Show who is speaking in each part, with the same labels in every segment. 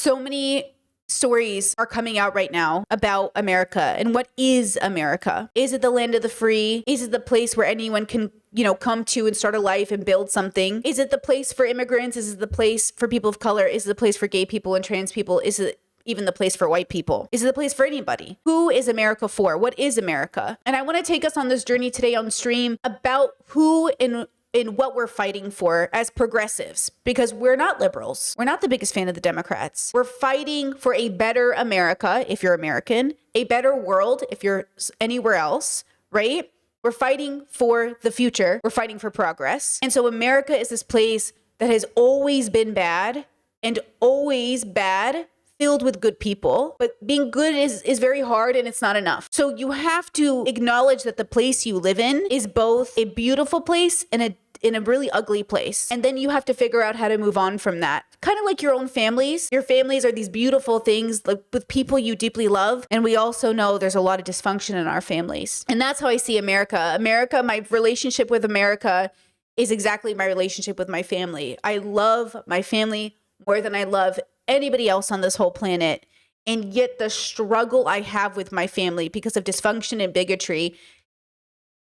Speaker 1: So many stories are coming out right now about America and what is America? Is it the land of the free? Is it the place where anyone can, come to and start a life and build something? Is it the place for immigrants? Is it the place for people of color? Is it the place for gay people and trans people? Is it even the place for white people? Is it the place for anybody? Who is America for? What is America? And I want to take us on this journey today on stream about who in what we're fighting for as progressives, because we're not liberals. We're not the biggest fan of the Democrats. We're fighting for a better America if you're American, a better world if you're anywhere else, right? We're fighting for the future. We're fighting for progress. And so America is this place that has always been bad and always bad, filled with good people, but being good is very hard and it's not enough. So you have to acknowledge that the place you live in is both a beautiful place and in a really ugly place. And then you have to figure out how to move on from that. Kind of like your own families. Your families are these beautiful things like with people you deeply love. And we also know there's a lot of dysfunction in our families. And that's how I see America. My relationship with America is exactly my relationship with my family. I love my family more than I love anybody else on this whole planet. And yet the struggle I have with my family because of dysfunction and bigotry,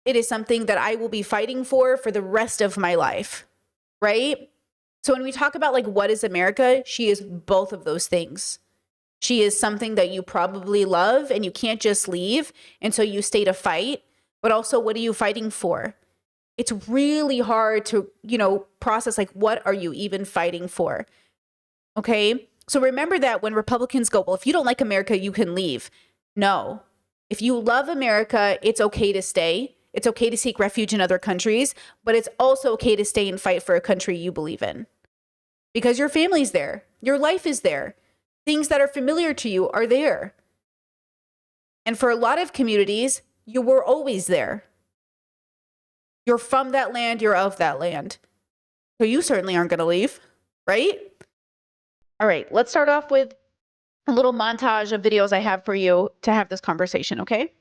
Speaker 1: it is something that I will be fighting for the rest of my life, right? So when we talk about like, what is America? She is both of those things. She is something that you probably love and you can't just leave. And so you stay to fight, but also what are you fighting for? It's really hard to, process like, what are you even fighting for? Okay. So remember that when Republicans go, well, if you don't like America, you can leave. No. If you love America, it's okay to stay. It's okay to seek refuge in other countries, but it's also okay to stay and fight for a country you believe in. Because your family's there. Your life is there. Things that are familiar to you are there. And for a lot of communities, you were always there. You're from that land, you're of that land. So you certainly aren't going to leave, right? All right, let's start off with a little montage of videos I have for you to have this conversation, okay?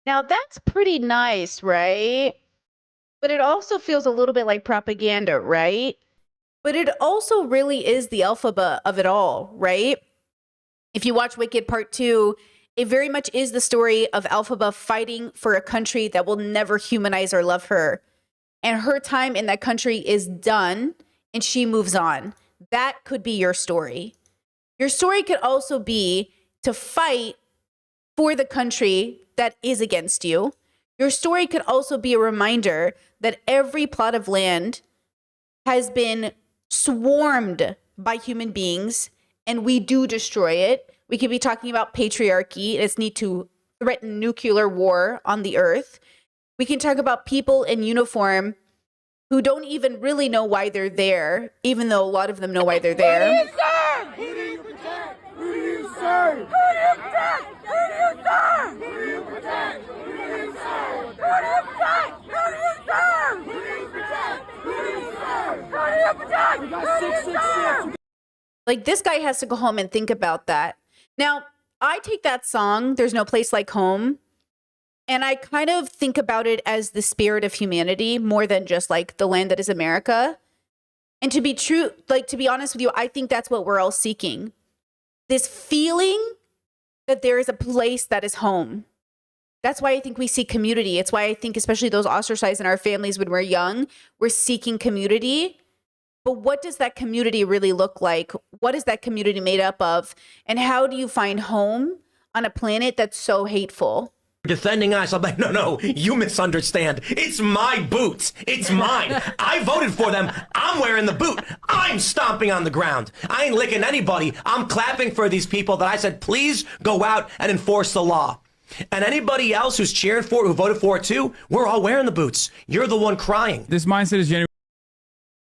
Speaker 1: Now that's pretty nice, right? But it also feels a little bit like propaganda, right? But it also really is the alphabet of it all, right? If you watch Wicked Part 2, it very much is the story of Elphaba fighting for a country that will never humanize or love her. And her time in that country is done and she moves on. That could be your story. Your story could also be to fight for the country that is against you. Your story could also be a reminder that every plot of land has been swarmed by human beings and we do destroy it. We could be talking about patriarchy and its need to threaten nuclear war on the earth. We can talk about people in uniform who don't even really know why they're there, even though a lot of them know why they're there.
Speaker 2: Who do you serve? Who do you protect? Who do you serve? Who do you protect? Who do you serve? Who do you protect? Who do you serve? Who do you protect? Who do you serve? Who do you protect? Who do you serve? Who do you protect? We got 666.
Speaker 1: Like, this guy has to go home and think about that. Now, I take that song, There's No Place Like Home, and I kind of think about it as the spirit of humanity more than just like the land that is America. And to be true, like, to be honest with you, I think that's what we're all seeking. This feeling that there is a place that is home. That's why I think we seek community. It's why I think, especially those ostracized in our families when we're young, we're seeking community. But what does that community really look like? What is that community made up of? And how do you find home on a planet that's so hateful?
Speaker 3: defending us. I'm like, no, you misunderstand. It's my boots. It's mine. I voted for them. I'm wearing the boot. I'm stomping on the ground. I ain't licking anybody. I'm clapping for these people that I said, please go out and enforce the law. And anybody else who's cheering for it, who voted for it too, we're all wearing the boots. You're the one crying.
Speaker 4: This mindset is genuine.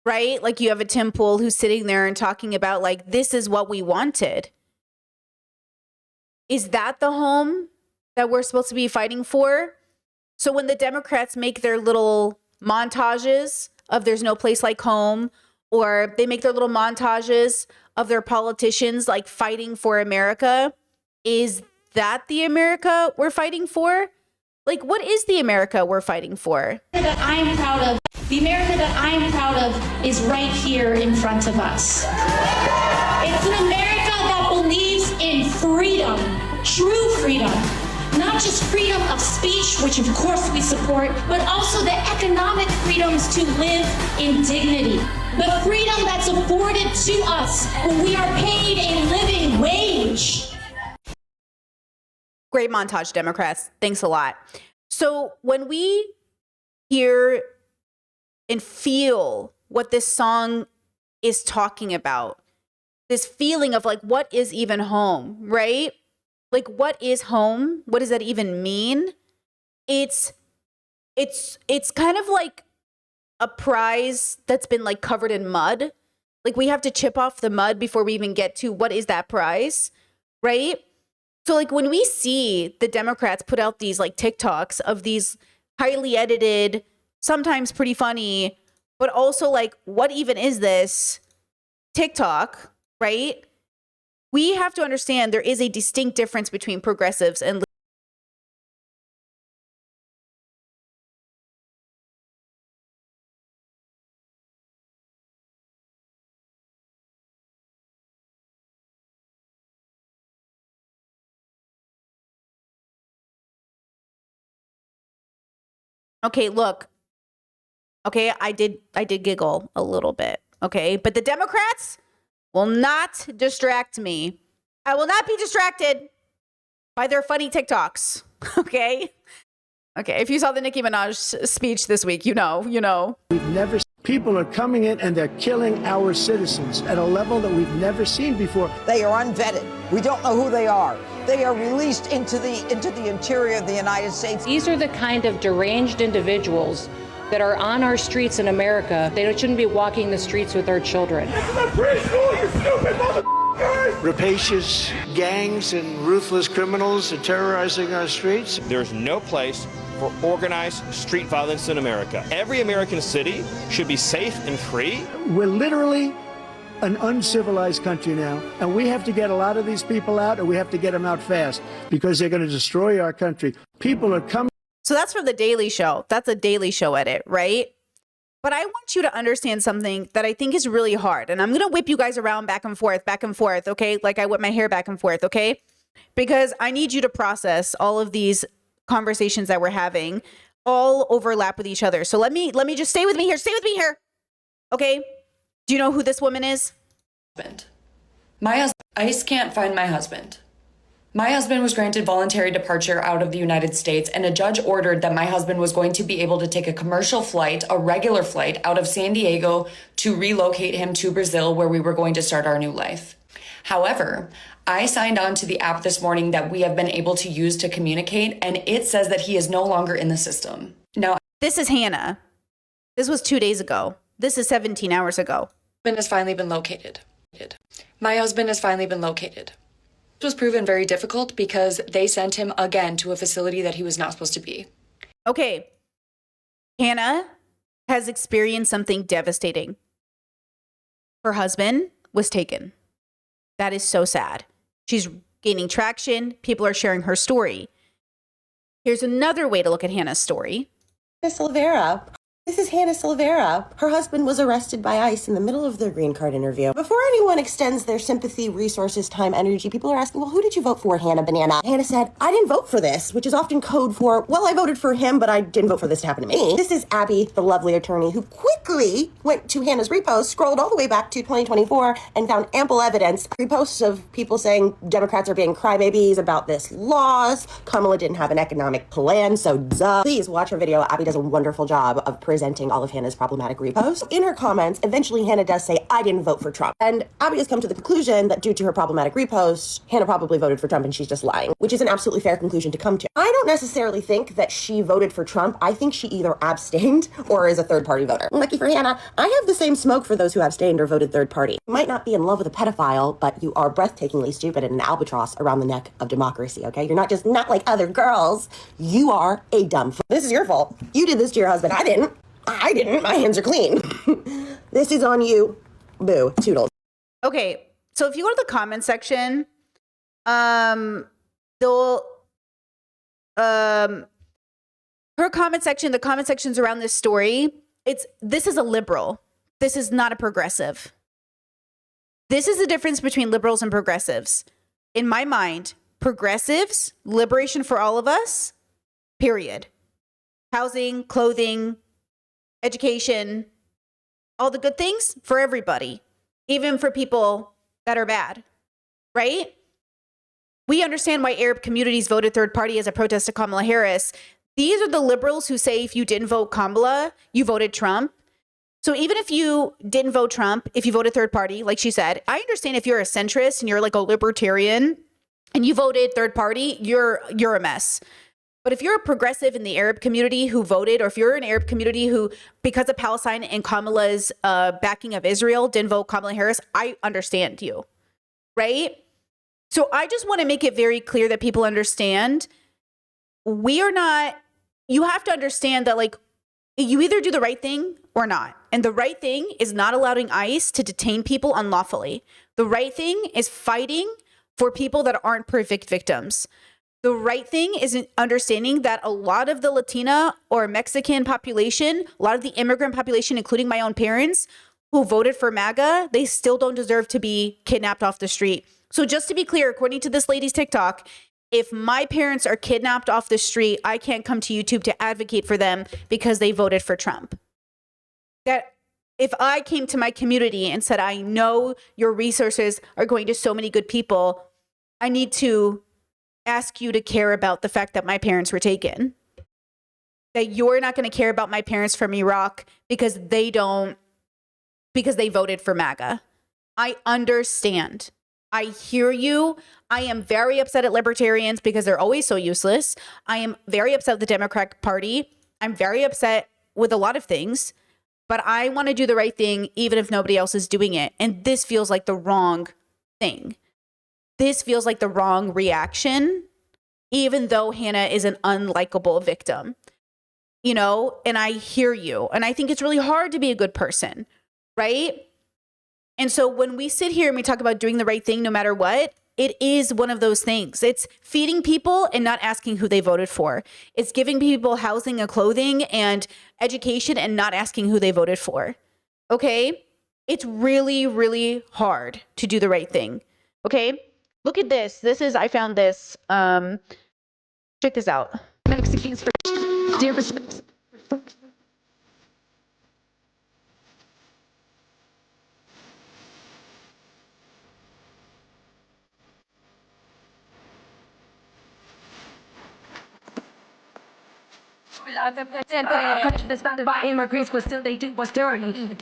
Speaker 1: Right? Like you have a Tim Pool who's sitting there and talking about like, this is what we wanted. Is that the home that we're supposed to be fighting for? So when the Democrats make their little montages of there's no place like home, or they make their little montages of their politicians like fighting for America, is that the America we're fighting for? Like, what is the America we're fighting for?
Speaker 5: That I'm proud of, the America that I'm proud of is right here in front of us. It's an America that believes in freedom, true freedom, not just freedom of speech, which of course we support, but also the economic freedoms to live in dignity. The freedom that's afforded to us when we are paid a living wage.
Speaker 1: Great montage, Democrats. Thanks a lot. So when we hear and feel what this song is talking about, this feeling of like, what is even home, right? Like, what is home? What does that even mean? It's kind of like a prize that's been like covered in mud. Like we have to chip off the mud before we even get to what is that prize, right? So like when we see the Democrats put out these like TikToks of these highly edited, sometimes pretty funny, but also like, what even is this TikTok, right? We have to understand there is a distinct difference between progressives and okay, look. Okay, I did giggle a little bit. Okay, but the Democrats will not distract me. I will not be distracted by their funny TikToks. Okay? Okay, if you saw the Nicki Minaj speech this week, you know.
Speaker 6: We've never. People are coming in and they're killing our citizens at a level that we've never seen before.
Speaker 7: They are unvetted. We don't know who they are. They are released into the interior of the United States.
Speaker 8: These are the kind of deranged individuals that are on our streets in America. They shouldn't be walking the streets with our children.
Speaker 2: This is a preschool, you stupid motherfuckers!
Speaker 6: Rapacious gangs and ruthless criminals are terrorizing our streets.
Speaker 9: There's no place for organized street violence in America. Every American city should be safe and free.
Speaker 6: We're literally an uncivilized country now, and we have to get a lot of these people out, and we have to get them out fast because they're going to destroy our country. People are coming.
Speaker 1: So that's from the Daily Show. That's a Daily Show edit, right? But I want you to understand something that I think is really hard. And I'm going to whip you guys around back and forth, okay? Like I whip my hair back and forth, okay? Because I need you to process all of these conversations that we're having all overlap with each other. So let me just stay with me here. Okay? Do you know who this woman is?
Speaker 10: ICE can't find my husband. My husband was granted voluntary departure out of the United States, and a judge ordered that my husband was going to be able to take a commercial flight, a regular flight, out of San Diego to relocate him to Brazil, where we were going to start our new life. However, I signed on to the app this morning that we have been able to use to communicate, and it says that he is no longer in the system. Now,
Speaker 1: this is Hannah. This was 2 days ago. This is 17 hours ago.
Speaker 10: my husband has finally been located. My husband has finally been located. This was proven very difficult because they sent him again to a facility that he was not supposed to be.
Speaker 1: Okay. Hannah has experienced something devastating. Her husband was taken. That is so sad. She's gaining traction. People are sharing her story. Here's another way to look at Hannah's story.
Speaker 11: Miss Olivera,
Speaker 4: This is Hannah Silvera. Her husband was arrested by ICE in the middle of their green card interview. Before anyone extends their sympathy, resources, time, energy, people are asking, well, who did you vote for, Hannah Banana? Hannah said, I didn't vote for this, which is often code for, well, I voted for him, but I didn't vote for this to happen to me. This is Abby, the lovely attorney, who quickly went to Hannah's repost, scrolled all the way back to 2024, and found ample evidence. Reposts of people saying Democrats are being crybabies about this laws. Kamala didn't have an economic plan, so duh. Please watch her video. Abby does a wonderful job of presenting all of Hannah's problematic reposts. In her comments, eventually Hannah does say, I didn't vote for Trump. And Abby has come to the conclusion that due to her problematic reposts, Hannah probably voted for Trump and she's just lying, which is an absolutely fair conclusion to come to. I don't necessarily think that she voted for Trump. I think she either abstained or is a third-party voter. Lucky for Hannah, I have the same smoke for those who abstained or voted third party. You might not be in love with a pedophile, but you are breathtakingly stupid and an albatross around the neck of democracy, okay? You're not just not like other girls. You are a dumb This is your fault. You did this to your husband. I didn't. My hands are clean. This is on you. Boo. Toodles.
Speaker 1: Okay, so if you go to the comment section, they'll her comment section, the comment sections around this story, this is a liberal. This is not a progressive. This is the difference between liberals and progressives. In my mind, progressives, liberation for all of us, period. Housing, clothing, education, all the good things for everybody, even for people that are bad, right? We understand why Arab communities voted third party as a protest to Kamala Harris. These are the liberals who say if you didn't vote Kamala, you voted Trump. So even if you didn't vote Trump, if you voted third party, like she said, I understand if you're a centrist and you're like a libertarian and you voted third party, you're a mess. But if you're a progressive in the Arab community who voted, or if you're an Arab community who, because of Palestine and Kamala's backing of Israel, didn't vote Kamala Harris, I understand you, right? So I just want to make it very clear that people understand you have to understand that like you either do the right thing or not. And the right thing is not allowing ICE to detain people unlawfully. The right thing is fighting for people that aren't perfect victims. The right thing is understanding that a lot of the Latina or Mexican population, a lot of the immigrant population, including my own parents who voted for MAGA, they still don't deserve to be kidnapped off the street. So just to be clear, according to this lady's TikTok, if my parents are kidnapped off the street, I can't come to YouTube to advocate for them because they voted for Trump. That if I came to my community and said, I know your resources are going to so many good people, I need to ask you to care about the fact that my parents were taken. That you're not going to care about my parents from Iraq because they voted for MAGA. I understand. I hear you. I am very upset at libertarians because they're always so useless. I am very upset with the Democratic Party. I'm very upset with a lot of things, but I want to do the right thing even if nobody else is doing it. And this feels like the wrong thing. This feels like the wrong reaction, even though Hannah is an unlikable victim, and I hear you. And I think it's really hard to be a good person, right? And so when we sit here and we talk about doing the right thing, no matter what, it is one of those things. It's feeding people and not asking who they voted for. It's giving people housing and clothing and education and not asking who they voted for. Okay? It's really, really hard to do the right thing. Okay? Look at this. I found this. Check this out. Mexicans for dear
Speaker 2: by immigrants was still they did was dirty.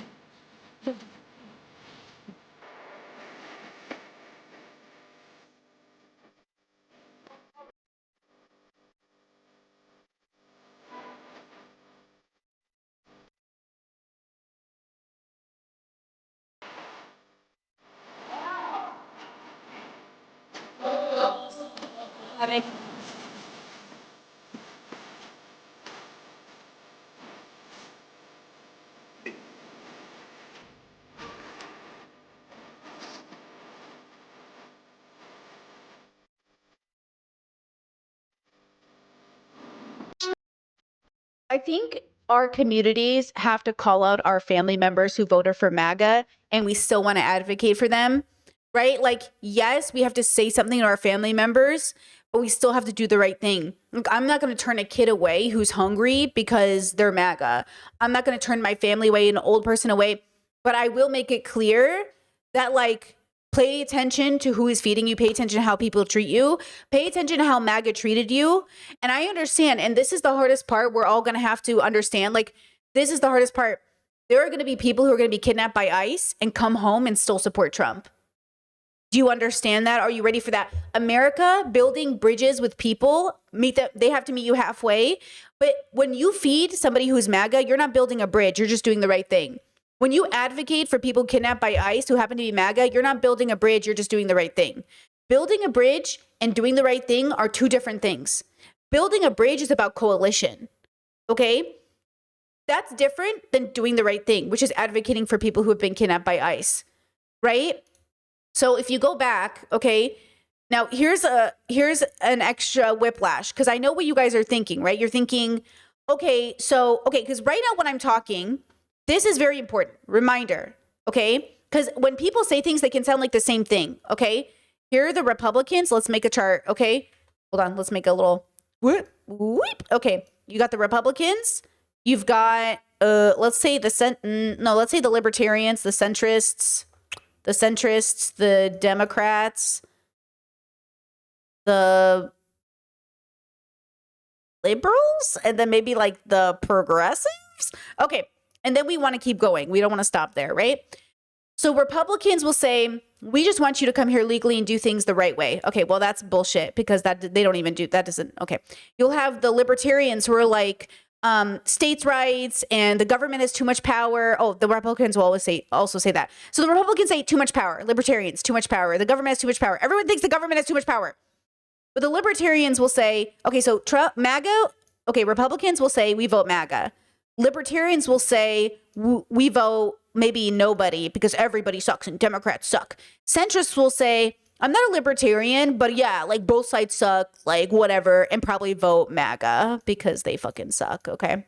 Speaker 1: I think our communities have to call out our family members who voted for MAGA and we still want to advocate for them, right? Like, yes, we have to say something to our family members, but we still have to do the right thing. Look, I'm not going to turn a kid away who's hungry because they're MAGA. I'm not going to turn my family away, an old person away, but I will make it clear that, like, pay attention to who is feeding you. Pay attention to how people treat you. Pay attention to how MAGA treated you. And I understand, and this is the hardest part. We're all going to have to understand, like, this is the hardest part. There are going to be people who are going to be kidnapped by ICE and come home and still support Trump. Do you understand that? Are you ready for that? America building bridges with people, they have to meet you halfway. But when you feed somebody who's MAGA, you're not building a bridge. You're just doing the right thing. When you advocate for people kidnapped by ICE who happen to be MAGA, you're not building a bridge. You're just doing the right thing. Building a bridge and doing the right thing are two different things. Building a bridge is about coalition. Okay? That's different than doing the right thing, which is advocating for people who have been kidnapped by ICE. Right? So if you go back, okay, now here's an extra whiplash, because I know what you guys are thinking, right? You're thinking, okay, because right now when I'm talking, this is very important. Reminder, okay? Because when people say things, they can sound like the same thing, okay? Here are the Republicans. Let's make a chart, okay? Hold on, let's make a little whoop, whoop. Okay, you got the Republicans. You've got, let's say the Libertarians, the centrists, the Democrats, the liberals, and then maybe like the progressives. Okay. And then we want to keep going. We don't want to stop there, right? So Republicans will say, we just want you to come here legally and do things the right way. Okay, well, that's bullshit, because they don't even do that. Doesn't, okay. You'll have the libertarians who are like, states' rights and the government has too much power. Oh, the Republicans will also say that. So the Republicans say too much power. Libertarians, too much power. The government has too much power. Everyone thinks the government has too much power. But the libertarians will say, okay, so Trump, MAGA, okay, Republicans will say we vote MAGA. Libertarians will say we vote maybe nobody because everybody sucks and Democrats suck. Centrists will say, I'm not a libertarian, but yeah, like both sides suck, like whatever, and probably vote MAGA because they fucking suck, okay?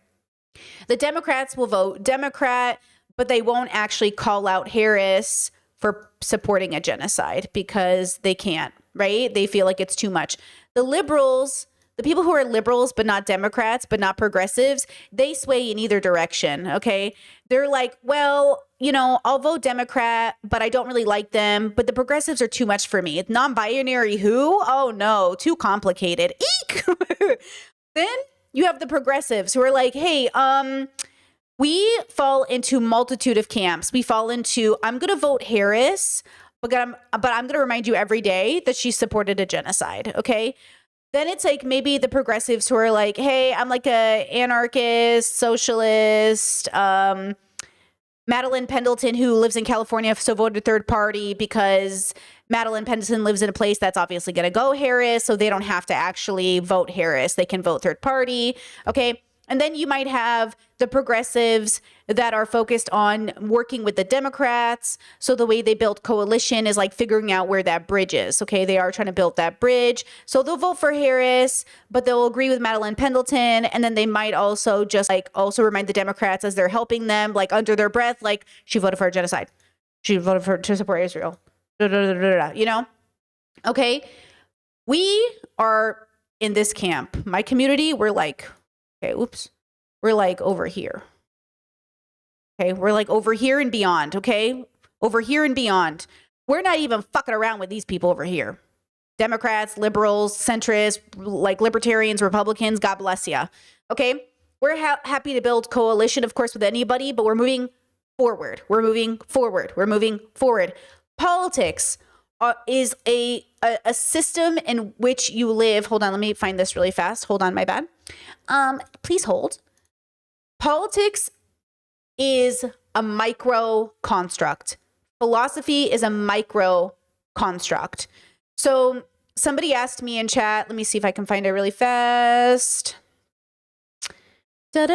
Speaker 1: The Democrats will vote Democrat, but they won't actually call out Harris for supporting a genocide because they can't, right? They feel like it's too much. The liberals, the people who are liberals but not Democrats but not progressives, they sway in either direction, okay? They're like, well, you know, I'll vote Democrat, but I don't really like them. But the progressives are too much for me. It's non-binary who? Oh no, too complicated. Eek! Then you have the progressives who are like, hey, we fall into multitude of camps. We fall into, I'm going to vote Harris, but I'm going to remind you every day that she supported a genocide, okay? Then it's like maybe the progressives who are like, hey, I'm like a anarchist, socialist, Madeline Pendleton, who lives in California, so voted third party because Madeline Pendleton lives in a place that's obviously going to go Harris, so they don't have to actually vote Harris. They can vote third party, okay? And then you might have the progressives that are focused on working with the Democrats. So the way they built coalition is like figuring out where that bridge is. Okay, they are trying to build that bridge. So they'll vote for Harris, but they'll agree with Madeline Pendleton. And then they might also just like also remind the Democrats as they're helping them, like under their breath, like she voted for a genocide. She voted to support Israel. You know? Okay. We are in this camp. My community, we're like, okay, oops. We're like over here. Okay, we're like over here and beyond, okay? Over here and beyond. We're not even fucking around with these people over here. Democrats, liberals, centrists, like libertarians, Republicans, God bless ya. Okay? We're happy to build coalition, of course, with anybody, but we're moving forward. We're moving forward. We're moving forward. Politics is a system in which you live. Hold on, let me find this really fast. Hold on, my bad. Please hold. Politics is a micro construct. Philosophy is a micro construct. So somebody asked me in chat, let me see if I can find it really fast. Let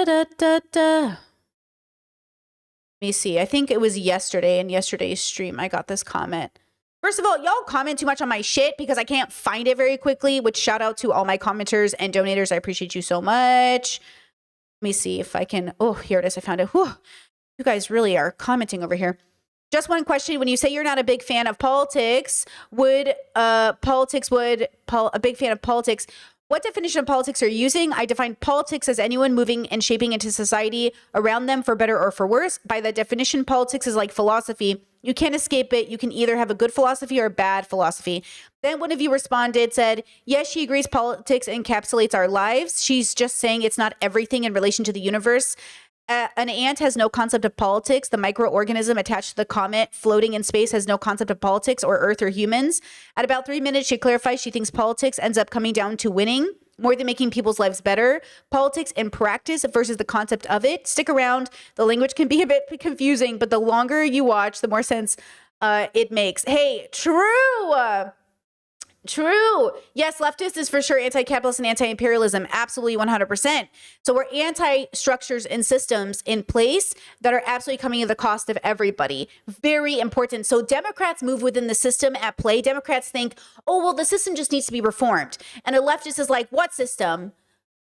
Speaker 1: me see. I think it was yesterday, in yesterday's stream, I got this comment. First of all, y'all comment too much on my shit because I can't find it very quickly, which shout out to all my commenters and donators. I appreciate you so much. me see if I can. Oh, here it is. I found it. Whew. You guys really are commenting over here. Just one question. When you say you're not a big fan of politics, a big fan of politics, what definition of politics are you using? I define politics as anyone moving and shaping into society around them for better or for worse. By that definition, politics is like philosophy. You can't escape it. You can either have a good philosophy or a bad philosophy. Then one of you responded, said, yes, she agrees politics encapsulates our lives. She's just saying it's not everything in relation to the universe. An ant has no concept of politics. The microorganism attached to the comet floating in space has no concept of politics or Earth or humans. At about 3 minutes, she clarifies she thinks politics ends up coming down to winning more than making people's lives better. Politics in practice versus the concept of it. Stick around. The language can be a bit confusing, but the longer you watch, the more sense it makes. Hey, true. True. Yes, leftist is for sure anti-capitalist and anti-imperialism. Absolutely 100%. So we're anti-structures and systems in place that are absolutely coming at the cost of everybody. Very important. So Democrats move within the system at play. Democrats think, oh, well, the system just needs to be reformed. And a leftist is like, what system?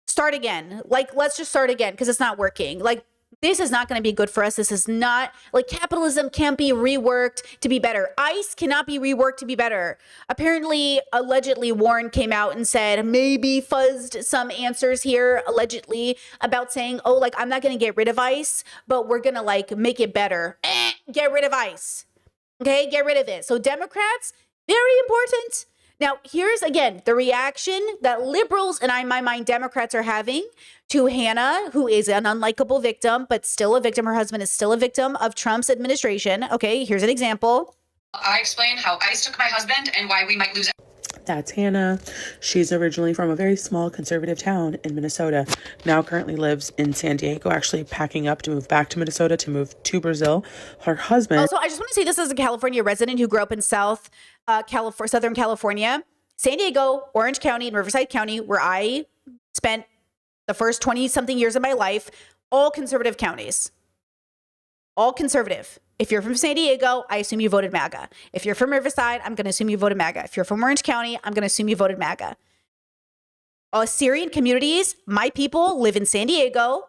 Speaker 1: Start again. Like, let's just start again because it's not working. Like, this is not going to be good for us. This is not, like, capitalism can't be reworked to be better. ICE cannot be reworked to be better. Apparently, allegedly, Warren came out and said, maybe fuzzed some answers here, allegedly, about saying, oh, like, I'm not going to get rid of ICE, but we're going to, like, make it better. Get rid of ICE. Okay, get rid of it. So Democrats, very important. Now, here's, again, the reaction that liberals and, in my mind, Democrats are having to Hannah, who is an unlikable victim, but still a victim. Her husband is still a victim of Trump's administration. Okay, here's an example.
Speaker 10: I explain how ICE took my husband and why we might lose.
Speaker 11: That's Hannah. She's originally from a very small conservative town in Minnesota. Now currently lives in San Diego, actually packing up to move back to Minnesota, to move to Brazil. Her husband.
Speaker 1: Also, I just want to say this as a California resident who grew up in Southern California, San Diego, Orange County, and Riverside County, where I spent the first 20-something years of my life, all conservative counties. All conservative. If you're from San Diego, I assume you voted MAGA. If you're from Riverside, I'm going to assume you voted MAGA. If you're from Orange County, I'm going to assume you voted MAGA. Syrian communities, my people live in San Diego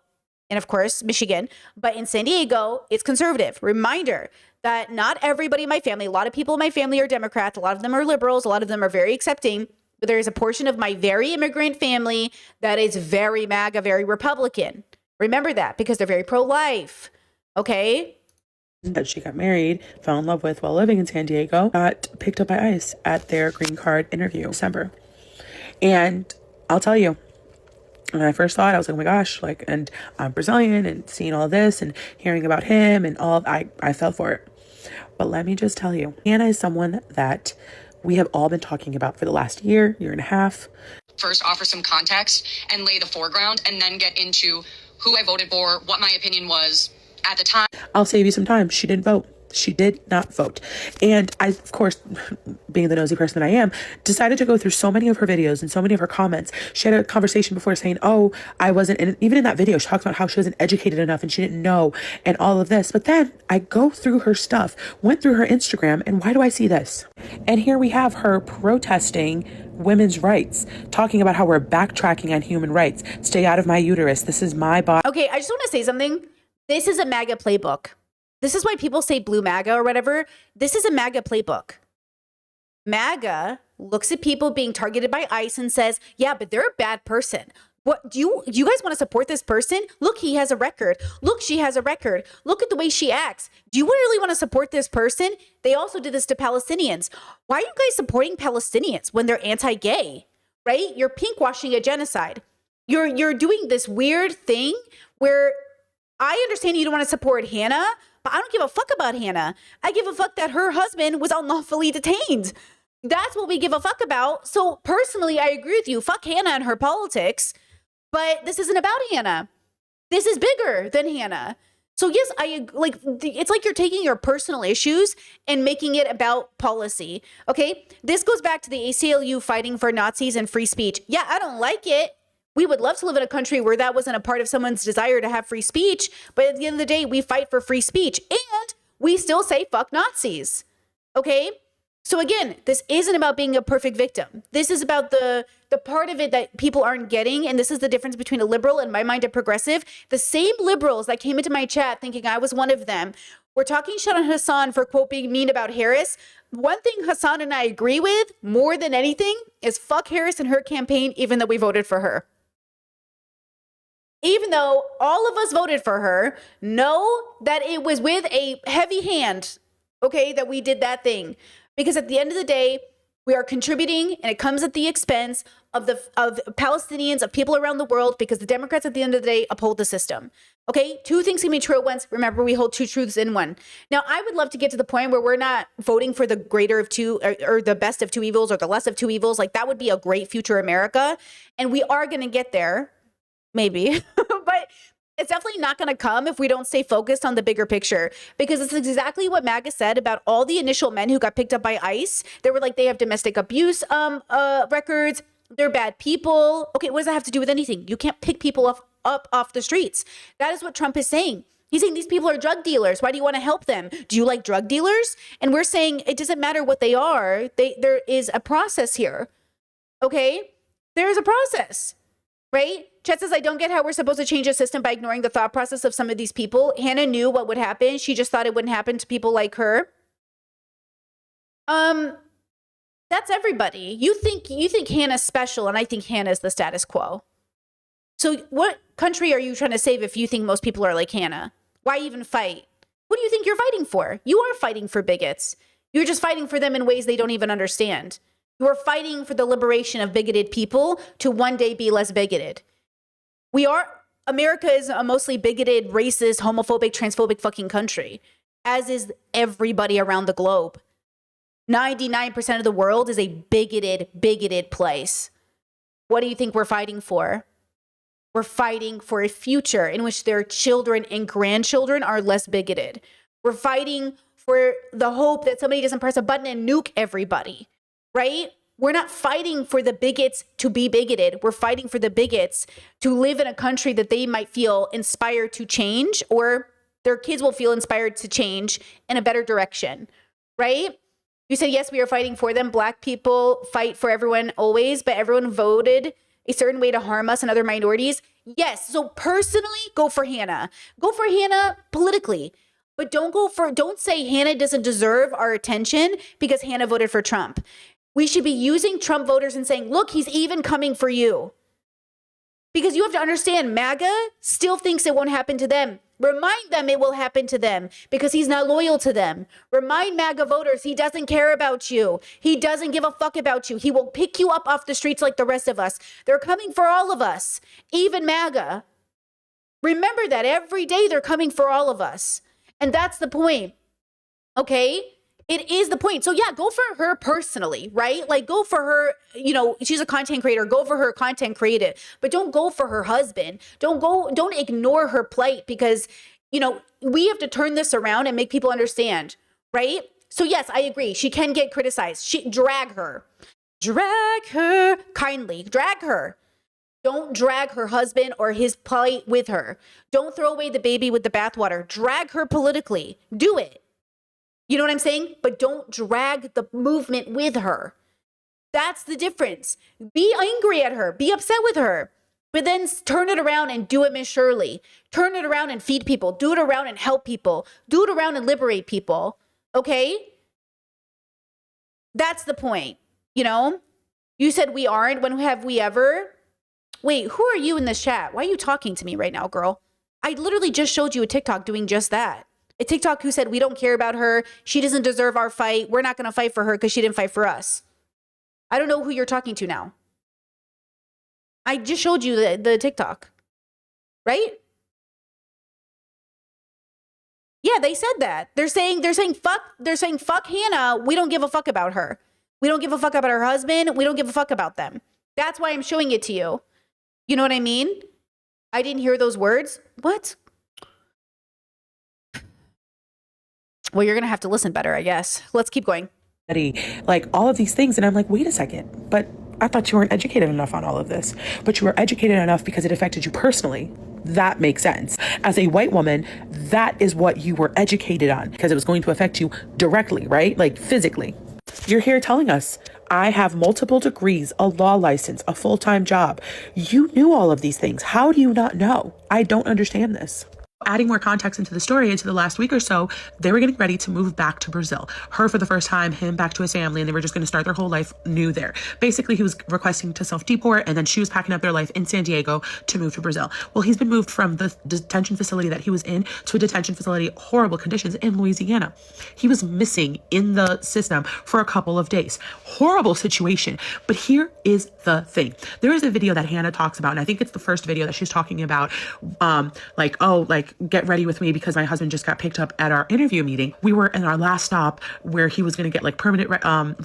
Speaker 1: and, of course, Michigan. But in San Diego, it's conservative. Reminder that not everybody in my family, a lot of people in my family are Democrats. A lot of them are liberals. A lot of them are very accepting. But there is a portion of my very immigrant family that is very MAGA, very Republican. Remember that because they're very pro-life. Okay?
Speaker 11: That she got married, fell in love with while living in San Diego, got picked up by ICE at their green card interview in December. And I'll tell you, when I first saw it, I was like, oh my gosh, like, and I'm Brazilian, and seeing all this and hearing about him and all, I fell for it. But let me just tell you, Hannah is someone that we have all been talking about for the last year and a half.
Speaker 10: First, offer some context and lay the foreground, and then get into who I voted for, what my opinion was at the time.
Speaker 11: I'll save you some time. She didn't vote. She did not vote. And I, of course, being the nosy person that I am, decided to go through so many of her videos and so many of her comments. She had a conversation before saying, oh, I wasn't, and even in that video, she talks about how she wasn't educated enough and she didn't know and all of this. But then I go through her stuff, went through her Instagram, and why do I see this? And here we have her protesting women's rights, talking about how we're backtracking on human rights. Stay out of my uterus. This is my body.
Speaker 1: Okay, I just want to say something. This is a MAGA playbook. This is why people say blue MAGA or whatever. This is a MAGA playbook. MAGA looks at people being targeted by ICE and says, yeah, but they're a bad person. What do you guys want to support this person? Look, he has a record. Look, she has a record. Look at the way she acts. Do you really want to support this person? They also did this to Palestinians. Why are you guys supporting Palestinians when they're anti-gay, right? You're pinkwashing a genocide. You're doing this weird thing where I understand you don't want to support Hannah, but I don't give a fuck about Hannah. I give a fuck that her husband was unlawfully detained. That's what we give a fuck about. So personally, I agree with you. Fuck Hannah and her politics. But this isn't about Hannah. This is bigger than Hannah. So yes, it's like you're taking your personal issues and making it about policy. Okay? This goes back to the ACLU fighting for Nazis and free speech. Yeah, I don't like it. We would love to live in a country where that wasn't a part of someone's desire to have free speech. But at the end of the day, we fight for free speech and we still say fuck Nazis. Okay? So again, this isn't about being a perfect victim. This is about the part of it that people aren't getting. And this is the difference between a liberal and, in my mind, a progressive. The same liberals that came into my chat thinking I was one of them were talking shit on Hassan for, quote, being mean about Harris. One thing Hassan and I agree with more than anything is fuck Harris and her campaign, even though we voted for her. Even though all of us voted for her, know that it was with a heavy hand, okay, that we did that thing. Because at the end of the day, we are contributing, and it comes at the expense of Palestinians, of people around the world, because the Democrats at the end of the day uphold the system. Okay, two things can be true at once. Remember, we hold two truths in one. Now, I would love to get to the point where we're not voting for the greater of two or the best of two evils or the less of two evils. Like, that would be a great future America. And we are going to get there, maybe, but it's definitely not going to come if we don't stay focused on the bigger picture, because it's exactly what MAGA said about all the initial men who got picked up by ICE. They were like, they have domestic abuse records. They're bad people. Okay, what does that have to do with anything? You can't pick people up off the streets. That is what Trump is saying. He's saying these people are drug dealers. Why do you want to help them? Do you like drug dealers? And we're saying it doesn't matter what they are. There is a process here. Okay? There is a process. Right? Chet says, I don't get how we're supposed to change the system by ignoring the thought process of some of these people. Hannah knew what would happen. She just thought it wouldn't happen to people like her. That's everybody. You think Hannah's special, and I think Hannah's the status quo. So what country are you trying to save if you think most people are like Hannah? Why even fight? What do you think you're fighting for? You are fighting for bigots. You're just fighting for them in ways they don't even understand. You are fighting for the liberation of bigoted people to one day be less bigoted. America is a mostly bigoted, racist, homophobic, transphobic fucking country, as is everybody around the globe. 99% of the world is a bigoted place. What do you think we're fighting for? We're fighting for a future in which their children and grandchildren are less bigoted. We're fighting for the hope that somebody doesn't press a button and nuke everybody. Right? We're not fighting for the bigots to be bigoted. We're fighting for the bigots to live in a country that they might feel inspired to change, or their kids will feel inspired to change in a better direction. Right? You said, yes, we are fighting for them. Black people fight for everyone always, but everyone voted a certain way to harm us and other minorities. Yes. So personally, go for Hannah. Go for Hannah politically. But don't say Hannah doesn't deserve our attention because Hannah voted for Trump. We should be using Trump voters and saying, look, he's even coming for you. Because you have to understand, MAGA still thinks it won't happen to them. Remind them it will happen to them because he's not loyal to them. Remind MAGA voters he doesn't care about you. He doesn't give a fuck about you. He will pick you up off the streets like the rest of us. They're coming for all of us, even MAGA. Remember that every day they're coming for all of us. And that's the point. Okay? It is the point. So yeah, go for her personally, right? Like go for her, she's a content creator, go for her content creative, but don't go for her husband. Don't ignore her plight because, we have to turn this around and make people understand, right? So yes, I agree. She can get criticized. Drag her kindly, drag her. Don't drag her husband or his plight with her. Don't throw away the baby with the bathwater. Drag her politically. Do it. You know what I'm saying? But don't drag the movement with her. That's the difference. Be angry at her. Be upset with her. But then turn it around and do it, Miss Shirley. Turn it around and feed people. Do it around and help people. Do it around and liberate people. Okay? That's the point. You said we aren't. When have we ever? Wait, who are you in this chat? Why are you talking to me right now, girl? I literally just showed you a TikTok doing just that. A TikTok who said, we don't care about her. She doesn't deserve our fight. We're not going to fight for her because she didn't fight for us. I don't know who you're talking to now. I just showed you the TikTok. Right? Yeah, they said that. They're saying fuck Hannah. We don't give a fuck about her. We don't give a fuck about her husband. We don't give a fuck about them. That's why I'm showing it to you. You know what I mean? I didn't hear those words. What? Well, you're going to have to listen better, I guess. Let's keep going.
Speaker 11: Like all of these things. And I'm like, wait a second. But I thought you weren't educated enough on all of this. But you were educated enough because it affected you personally. That makes sense. As a white woman, that is what you were educated on because it was going to affect you directly, right? Like physically. You're here telling us I have multiple degrees, a law license, a full-time job. You knew all of these things. How do you not know? I don't understand this. Adding more context into the story, into the last week or so, they were getting ready to move back to Brazil. Her for the first time, him back to his family, and they were just going to start their whole life new there. Basically, he was requesting to self-deport, and then she was packing up their life in San Diego to move to Brazil. Well, he's been moved from the detention facility that he was in to a detention facility, horrible conditions in Louisiana. He was missing in the system for a couple of days. Horrible situation. But here is the thing. There is a video that Hannah talks about, and I think it's the first video that she's talking about, get ready with me because my husband just got picked up at our interview meeting. We were in our last stop where he was going to get like permanent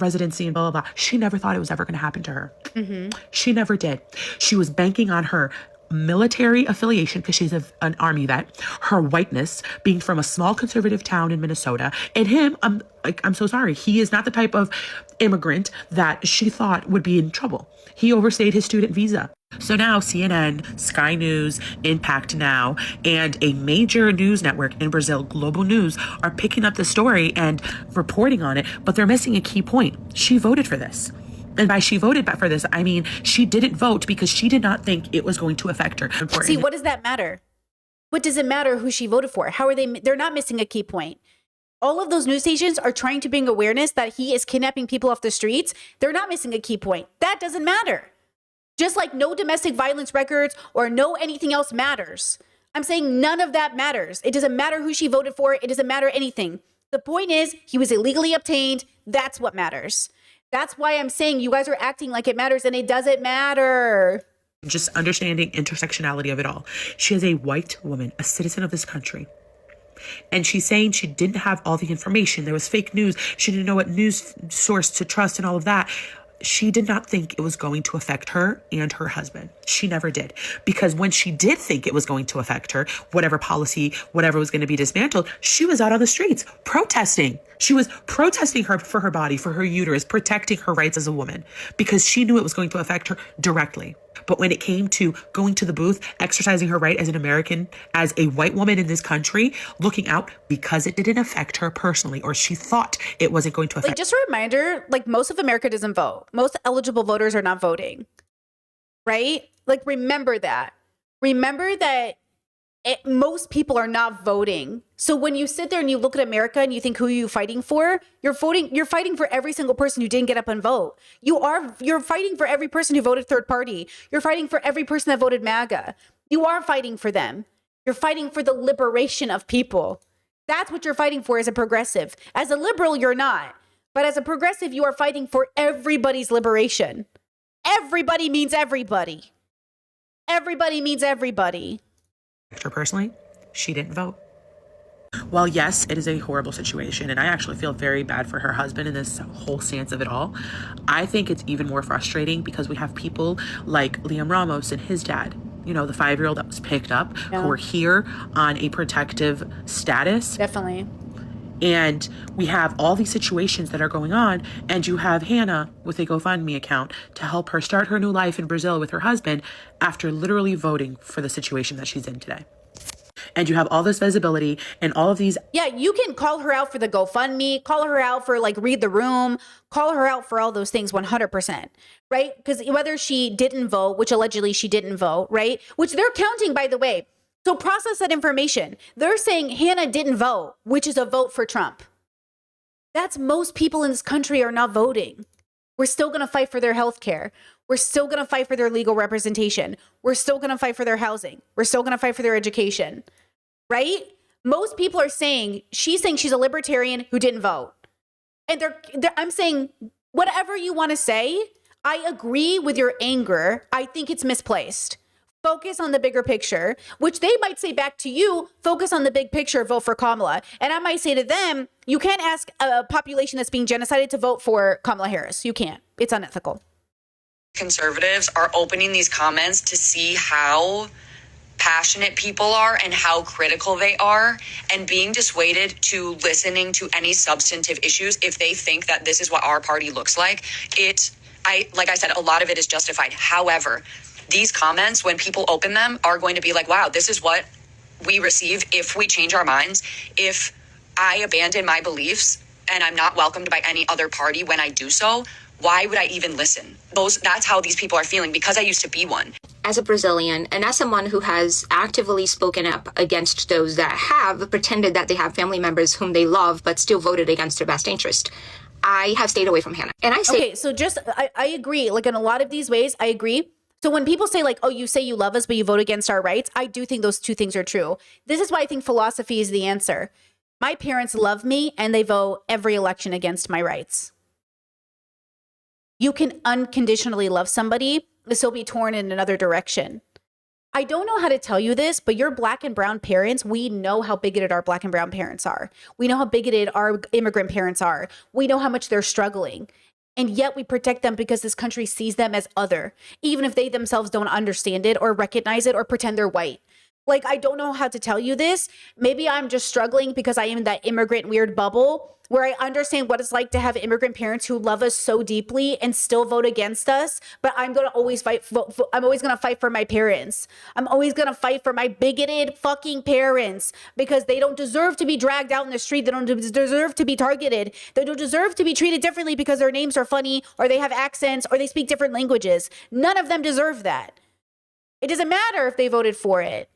Speaker 11: residency and blah, blah, blah. She never thought it was ever going to happen to her. She never did. She was banking on her military affiliation because she's an army vet, her whiteness, being from a small conservative town in Minnesota, and him, I'm so sorry, he is not the type of immigrant that she thought would be in trouble. He overstayed his student visa. So now CNN, Sky News, Impact Now, and a major news network in Brazil, Globo News, are picking up the story and reporting on it, but they're missing a key point. She voted for this. And by she voted for this, I mean she didn't vote because she did not think it was going to affect her.
Speaker 1: See, what does that matter? What does it matter who she voted for? How are they? They're not missing a key point. All of those news stations are trying to bring awareness that he is kidnapping people off the streets. They're not missing a key point. That doesn't matter. Just like no domestic violence records or no anything else matters. I'm saying none of that matters. It doesn't matter who she voted for. It doesn't matter anything. The point is he was illegally obtained. That's what matters. That's why I'm saying you guys are acting like it matters and it doesn't matter.
Speaker 11: Just understanding intersectionality of it all. She is a white woman, a citizen of this country. And she's saying she didn't have all the information. There was fake news. She didn't know what news source to trust and all of that. She did not think it was going to affect her and her husband. She never did. Because when she did think it was going to affect her, whatever policy, whatever was going to be dismantled, she was out on the streets protesting. She was protesting for her body, for her uterus, protecting her rights as a woman because she knew it was going to affect her directly. But when it came to going to the booth, exercising her right as an American, as a white woman in this country, looking out because it didn't affect her personally, or she thought it wasn't going to affect her.
Speaker 1: Just a reminder, most of America doesn't vote. Most eligible voters are not voting, right? Remember that. Remember that most people are not voting. So when you sit there and you look at America and you think, who are you fighting for? You're fighting for every single person who didn't get up and vote. You're fighting for every person who voted third party. You're fighting for every person that voted MAGA. You are fighting for them. You're fighting for the liberation of people. That's what you're fighting for as a progressive. As a liberal, you're not. But as a progressive, you are fighting for everybody's liberation. Everybody means everybody. Everybody means everybody.
Speaker 11: Her personally, she didn't vote. Well, yes, it is a horrible situation, and I actually feel very bad for her husband in this whole stance of it all. I think it's even more frustrating because we have people like Liam Ramos and his dad, the 5-year-old that was picked up, who are here on a protective status.
Speaker 1: Definitely.
Speaker 11: And we have all these situations that are going on, and you have Hannah with a GoFundMe account to help her start her new life in Brazil with her husband after literally voting for the situation that she's in today. And you have all this visibility and all of these.
Speaker 1: Yeah, you can call her out for the GoFundMe, call her out for Read the Room, call her out for all those things 100%, right? Because whether she didn't vote, which allegedly she didn't vote, right? Which they're counting, by the way. So process that information. They're saying Hannah didn't vote, which is a vote for Trump. That's most people in this country are not voting. We're still going to fight for their health care. We're still going to fight for their legal representation. We're still going to fight for their housing. We're still going to fight for their education, right? Most people are saying, she's saying she's a libertarian who didn't vote. And I'm saying, whatever you want to say, I agree with your anger. I think it's misplaced. Focus on the bigger picture, which they might say back to you, focus on the big picture, vote for Kamala. And I might say to them, you can't ask a population that's being genocided to vote for Kamala Harris. You can't. It's unethical.
Speaker 10: Conservatives are opening these comments to see how passionate people are and how critical they are, and being dissuaded to listening to any substantive issues if they think that this is what our party looks like. Like I said, a lot of it is justified. However, these comments, when people open them, are going to be like, wow, this is what we receive if we change our minds, if I abandon my beliefs and I'm not welcomed by any other party when I do so, why would I even listen? That's how these people are feeling, because I used to be one.
Speaker 5: As a Brazilian and as someone who has actively spoken up against those that have pretended that they have family members whom they love but still voted against their best interest, I have stayed away from Hannah. And I say,
Speaker 1: okay, so just, I agree. Like in a lot of these ways, I agree. So when people say like, oh, you say you love us, but you vote against our rights, I do think those two things are true. This is why I think philosophy is the answer. My parents love me and they vote every election against my rights. You can unconditionally love somebody, still be torn in another direction. I don't know how to tell you this, but your black and brown parents, we know how bigoted our black and brown parents are. We know how bigoted our immigrant parents are. We know how much they're struggling. And yet we protect them because this country sees them as other, even if they themselves don't understand it or recognize it or pretend they're white. Like, I don't know how to tell you this. Maybe I'm just struggling because I am in that immigrant weird bubble where I understand what it's like to have immigrant parents who love us so deeply and still vote against us. But I'm going to always fight. I'm always going to fight for my parents. I'm always going to fight for my bigoted fucking parents because they don't deserve to be dragged out in the street. They don't deserve to be targeted. They don't deserve to be treated differently because their names are funny or they have accents or they speak different languages. None of them deserve that. It doesn't matter if they voted for it.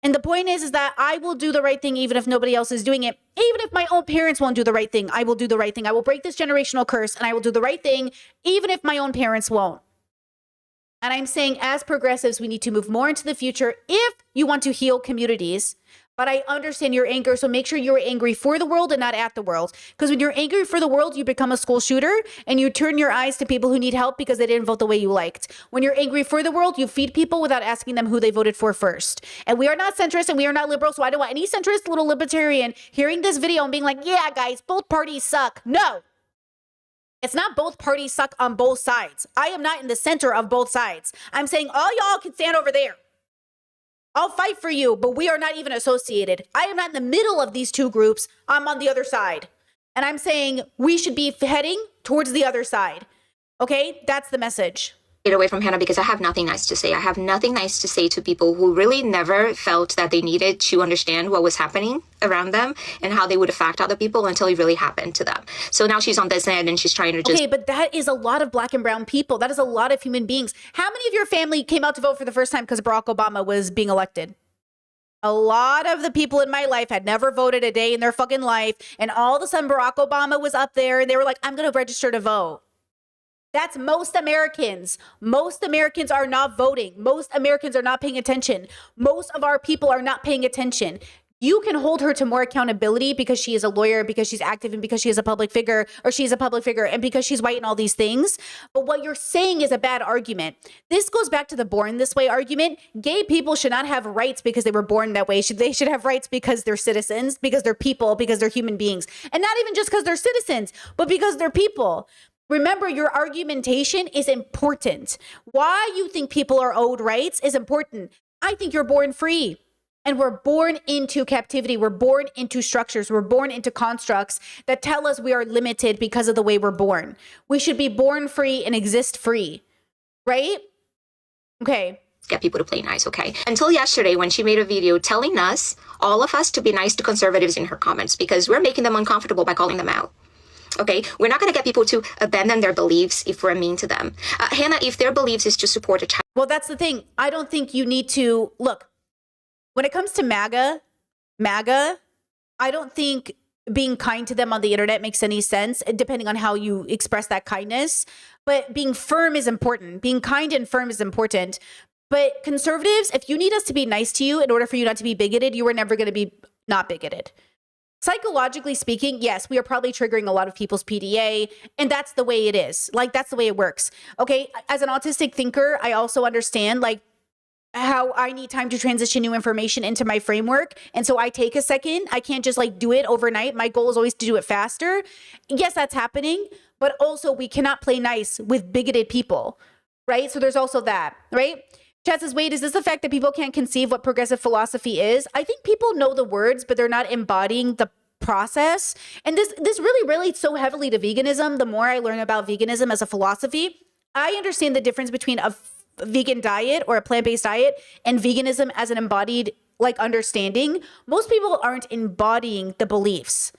Speaker 1: And the point is that I will do the right thing even if nobody else is doing it. Even if my own parents won't do the right thing, I will do the right thing. I will break this generational curse and I will do the right thing even if my own parents won't. And I'm saying as progressives, we need to move more into the future if you want to heal communities. But I understand your anger, so make sure you're angry for the world and not at the world. Because when you're angry for the world, you become a school shooter and you turn your eyes to people who need help because they didn't vote the way you liked. When you're angry for the world, you feed people without asking them who they voted for first. And we are not centrist and we are not liberal, so I don't want any centrist little libertarian hearing this video and being like, yeah, guys, both parties suck. No. It's not both parties suck on both sides. I am not in the center of both sides. I'm saying all y'all can stand over there. I'll fight for you, but we are not even associated. I am not in the middle of these two groups. I'm on the other side. And I'm saying we should be heading towards the other side. Okay? That's the message.
Speaker 5: Get away from Hannah because I have nothing nice to say. I have nothing nice to say to people who really never felt that they needed to understand what was happening around them and how they would affect other people until it really happened to them. So now she's on this end and she's trying to just...
Speaker 1: Okay, but that is a lot of black and brown people. That is a lot of human beings. How many of your family came out to vote for the first time because Barack Obama was being elected? A lot of the people in my life had never voted a day in their fucking life. And all of a sudden Barack Obama was up there and they were like, I'm going to register to vote. That's most Americans. Most Americans are not voting. Most Americans are not paying attention. Most of our people are not paying attention. You can hold her to more accountability because she is a lawyer, because she's active, and because she is a public figure, or she's a public figure, and because she's white and all these things. But what you're saying is a bad argument. This goes back to the born this way argument. Gay people should not have rights because they were born that way. They should have rights because they're citizens, because they're people, because they're human beings. And not even just because they're citizens, but because they're people. Remember, your argumentation is important. Why you think people are owed rights is important. I think you're born free. And we're born into captivity. We're born into structures. We're born into constructs that tell us we are limited because of the way we're born. We should be born free and exist free. Right? Okay.
Speaker 5: Get people to play nice, okay? Until yesterday when she made a video telling us, all of us, to be nice to conservatives in her comments because we're making them uncomfortable by calling them out. Okay, we're not going to get people to abandon their beliefs if we're mean to them. Hannah, if their beliefs is to support a child.
Speaker 1: Well, that's the thing. I don't think you need to look. When it comes to MAGA, I don't think being kind to them on the internet makes any sense, depending on how you express that kindness. But being firm is important. Being kind and firm is important. But conservatives, if you need us to be nice to you in order for you not to be bigoted, you are never going to be not bigoted. Psychologically speaking, yes, we are probably triggering a lot of people's PDA, and that's the way it is. Like, that's the way it works. Okay, as an autistic thinker, I also understand, like, how I need time to transition new information into my framework. And so I take a second. I can't just, like, do it overnight. My goal is always to do it faster. Yes, that's happening, but also we cannot play nice with bigoted people, right? So there's also that, right? Chad says, wait, is this the fact that people can't conceive what progressive philosophy is? I think people know the words, but they're not embodying the process. And this really relates so heavily to veganism. The more I learn about veganism as a philosophy, I understand the difference between a vegan diet or a plant-based diet and veganism as an embodied, like, understanding. Most people aren't embodying the beliefs.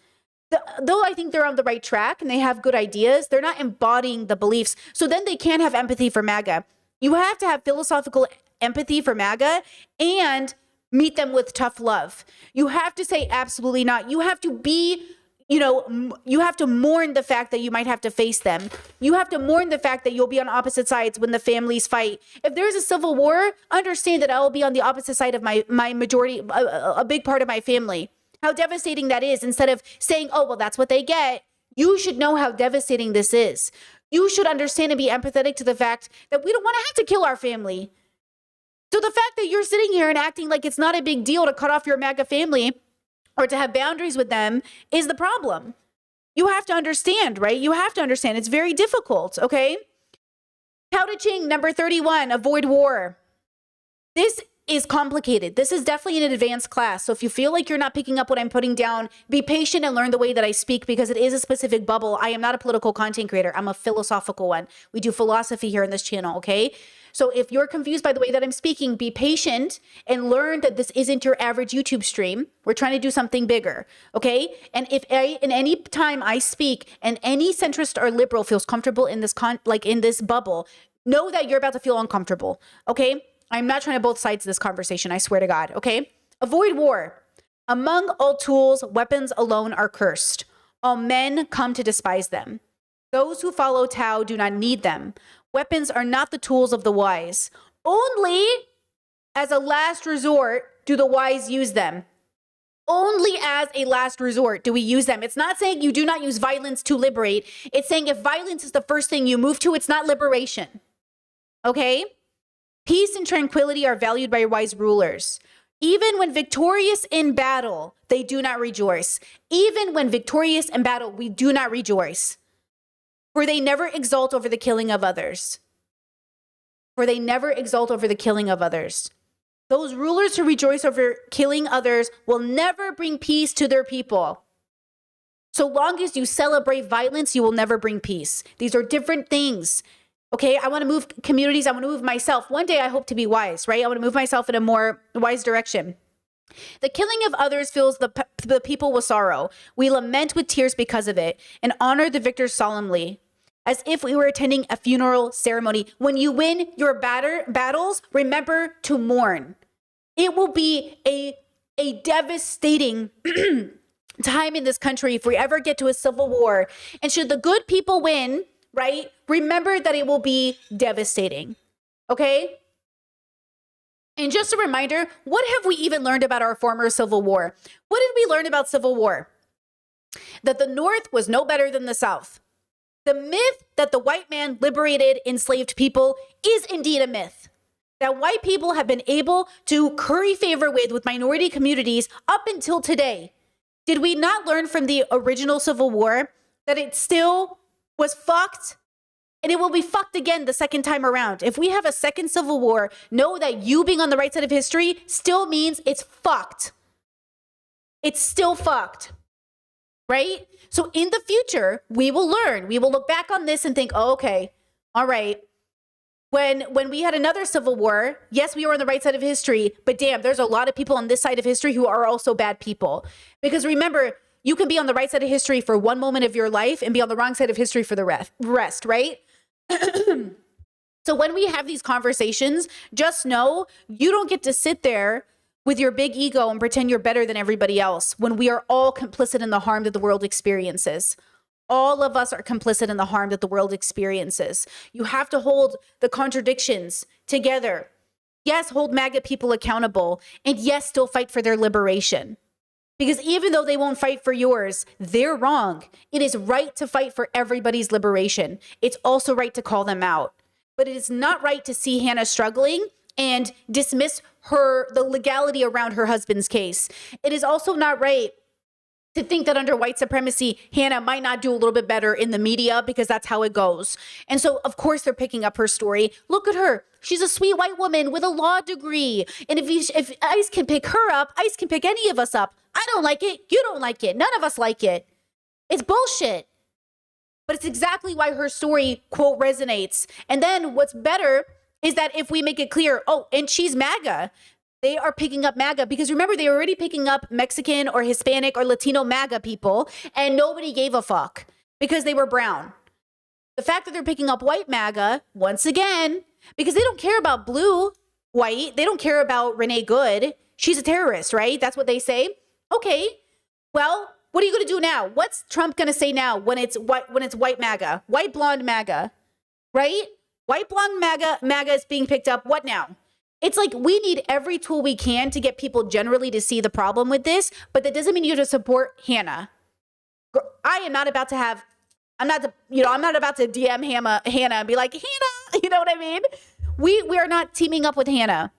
Speaker 1: Though I think they're on the right track and they have good ideas, they're not embodying the beliefs. So then they can't have empathy for MAGA. You have to have philosophical empathy for MAGA and meet them with tough love. You have to say absolutely not. You have to be, you have to mourn the fact that you might have to face them. You have to mourn the fact that you'll be on opposite sides when the families fight. If there's a civil war, understand that I will be on the opposite side of my majority, a big part of my family. How devastating that is. Instead of saying, oh, well, that's what they get. You should know how devastating this is. You should understand and be empathetic to the fact that we don't want to have to kill our family. So the fact that you're sitting here and acting like it's not a big deal to cut off your MAGA family or to have boundaries with them is the problem. You have to understand, right? You have to understand. It's very difficult, okay? Tao Te Ching, number 31, avoid war. This is complicated. This is definitely an advanced class. So if you feel like you're not picking up what I'm putting down, be patient and learn the way that I speak because it is a specific bubble. I am not a political content creator. I'm a philosophical one. We do philosophy here in this channel, okay? So if you're confused by the way that I'm speaking, be patient and learn that this isn't your average YouTube stream. We're trying to do something bigger, okay? And if in any time I speak and any centrist or liberal feels comfortable in this in this bubble, know that you're about to feel uncomfortable, okay? I'm not trying to both sides of this conversation, I swear to God, okay? Avoid war. Among all tools, weapons alone are cursed. All men come to despise them. Those who follow Tao do not need them. Weapons are not the tools of the wise. Only as a last resort do the wise use them. Only as a last resort do we use them. It's not saying you do not use violence to liberate. It's saying if violence is the first thing you move to, it's not liberation, okay? Peace and tranquility are valued by wise rulers. Even when victorious in battle, they do not rejoice. Even when victorious in battle, we do not rejoice. For they never exult over the killing of others. For they never exult over the killing of others. Those rulers who rejoice over killing others will never bring peace to their people. So long as you celebrate violence, you will never bring peace. These are different things. Okay, I want to move communities. I want to move myself. One day I hope to be wise, right? I want to move myself in a more wise direction. The killing of others fills the people with sorrow. We lament with tears because of it and honor the victors solemnly, as if we were attending a funeral ceremony. When you win your battles, remember to mourn. It will be a devastating time in this country if we ever get to a civil war. And should the good people win, right? Remember that it will be devastating, okay? And just a reminder, what have we even learned about our former Civil War? What did we learn about Civil War? That the North was no better than the South. The myth that the white man liberated enslaved people is indeed a myth. That white people have been able to curry favor with minority communities up until today. Did we not learn from the original Civil War that it still was fucked? And it will be fucked again the second time around. If we have a second civil war, know that you being on the right side of history still means it's fucked. It's still fucked, right? So in the future, we will learn. We will look back on this and think, oh, okay, all right. When we had another civil war, yes, we were on the right side of history, but damn, there's a lot of people on this side of history who are also bad people. Because remember, you can be on the right side of history for one moment of your life and be on the wrong side of history for the rest, right? So when we have these conversations, just know you don't get to sit there with your big ego and pretend you're better than everybody else when we are all complicit in the harm that the world experiences. All of us are complicit in the harm that the world experiences. You have to hold the contradictions together. Yes, hold MAGA people accountable, and yes, still fight for their liberation. Because even though they won't fight for yours, they're wrong. It is right to fight for everybody's liberation. It's also right to call them out. But it is not right to see Hannah struggling and dismiss the legality around her husband's case. It is also not right to think that under white supremacy, Hannah might not do a little bit better in the media because that's how it goes. And so, of course, they're picking up her story. Look at her. She's a sweet white woman with a law degree. And if ICE can pick her up, ICE can pick any of us up. I don't like it. You don't like it. None of us like it. It's bullshit. But it's exactly why her story, quote, resonates. And then what's better is that if we make it clear, oh, and she's MAGA, They are picking up MAGA because remember, they were already picking up Mexican or Hispanic or Latino MAGA people, and nobody gave a fuck because they were brown. The fact that they're picking up white MAGA, once again, because they don't care about blue, white. They don't care about Renee Good. She's a terrorist, right? That's what they say. Okay, well, what are you going to do now? What's Trump going to say now when it's white MAGA, white blonde MAGA, right? White blonde MAGA is being picked up. What now? It's like we need every tool we can to get people generally to see the problem with this, but that doesn't mean you have to support Hannah. I am not about to have, I'm not about to DM Hannah and be like, Hannah, you know what I mean? We are not teaming up with Hannah,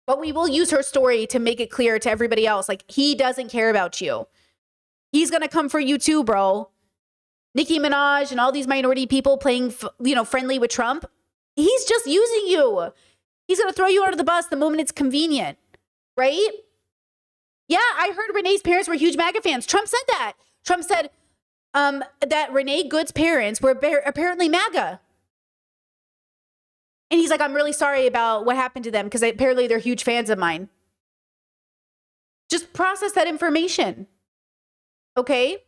Speaker 1: but we will use her story to make it clear to everybody else. Like, he doesn't care about you. He's going to come for you too, bro. Nicki Minaj and all these minority people playing, friendly with Trump. He's just using you. He's going to throw you under the bus the moment it's convenient, right? Yeah, I heard Renee's parents were huge MAGA fans. Trump said that. Trump said that Renee Good's parents were apparently MAGA. And he's like, I'm really sorry about what happened to them because apparently they're huge fans of mine. Just process that information. Okay?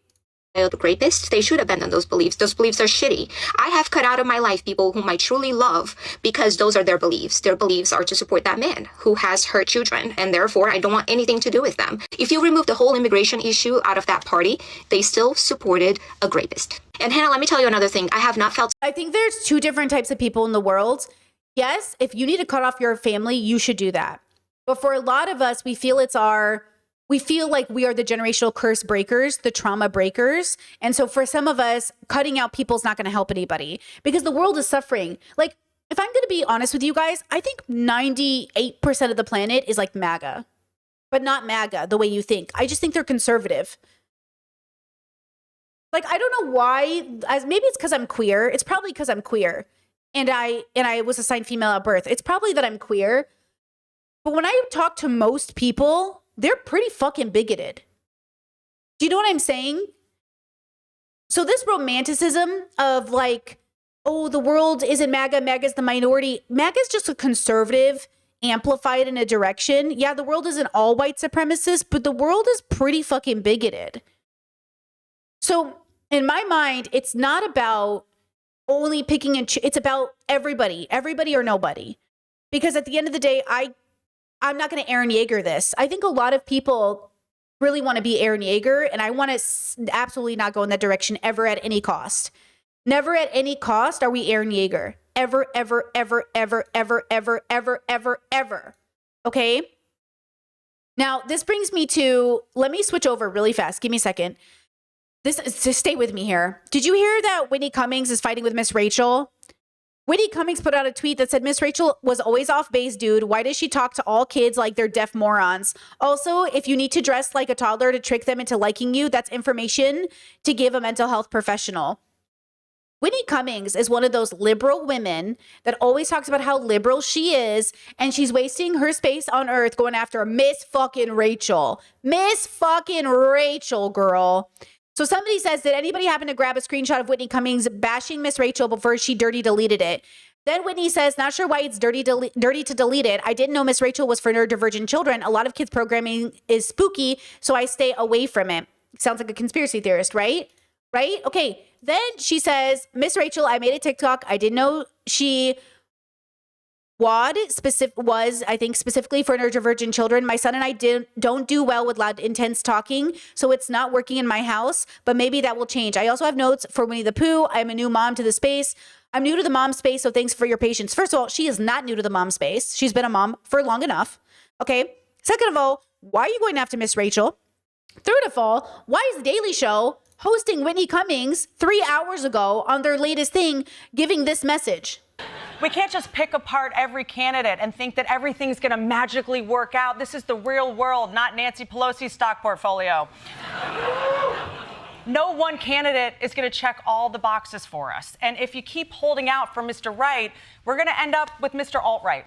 Speaker 12: The rapists, they should abandon those beliefs. Those beliefs are shitty. I have cut out of my life people whom I truly love because those are their beliefs. Their beliefs are to support that man who has hurt children, and therefore I don't want anything to do with them. If you remove the whole immigration issue out of that party, they still supported a rapist. And Hannah, let me tell you another thing. I have not felt...
Speaker 1: I think there's two different types of people in the world. Yes, if you need to cut off your family, you should do that. But for a lot of us, we feel like we are the generational curse breakers, the trauma breakers. And so for some of us, cutting out people is not going to help anybody because the world is suffering. Like, if I'm going to be honest with you guys, I think 98% of the planet is like MAGA, but not MAGA the way you think. I just think they're conservative. Like, I don't know why. Maybe it's because I'm queer. It's probably because I'm queer. And I was assigned female at birth. It's probably that I'm queer. But when I talk to most people, they're pretty fucking bigoted. Do you know what I'm saying? So this romanticism of like, oh, the world isn't MAGA, MAGA's the minority. MAGA's just a conservative amplified in a direction. Yeah, the world isn't all white supremacist, but the world is pretty fucking bigoted. So in my mind, it's not about only picking it's about everybody or nobody. Because at the end of the day, I'm not going to Aaron Yeager this. I think a lot of people really want to be Aaron Yeager, and I want to absolutely not go in that direction ever at any cost. Never at any cost are we Aaron Yeager. Ever, ever, ever, ever, ever, ever, ever, ever, ever. Okay? Now, this brings me to, let me switch over really fast. Give me a second. Just stay with me here. Did you hear that Whitney Cummings is fighting with Miss Rachel? Whitney Cummings put out a tweet that said, Miss Rachel was always off base, dude. Why does she talk to all kids like they're deaf morons? Also, if you need to dress like a toddler to trick them into liking you, that's information to give a mental health professional. Whitney Cummings is one of those liberal women that always talks about how liberal she is, and she's wasting her space on earth going after Miss fucking Rachel. Miss fucking Rachel, girl. So somebody says, did anybody happen to grab a screenshot of Whitney Cummings bashing Miss Rachel before she dirty deleted it? Then Whitney says, not sure why it's dirty to delete it. I didn't know Miss Rachel was for neurodivergent children. A lot of kids programming is spooky, so I stay away from it. Sounds like a conspiracy theorist, right? Right? Okay. Then she says, Miss Rachel, I made a TikTok. I didn't know she was, I think, specifically for neurodivergent children. My son and I don't do well with loud, intense talking, so it's not working in my house, but maybe that will change. I also have notes for Winnie the Pooh. I'm a new mom to the space. I'm new to the mom space, so thanks for your patience. First of all, she is not new to the mom space. She's been a mom for long enough. Okay? Second of all, why are you going after Miss Rachel? Third of all, why is The Daily Show hosting Whitney Cummings 3 hours ago on their latest thing giving this message?
Speaker 13: We can't just pick apart every candidate and think that everything's going to magically work out. This is the real world, not Nancy Pelosi's stock portfolio. No one candidate is going to check all the boxes for us. And if you keep holding out for Mr. Right, we're going to end up with Mr. Alt-Right.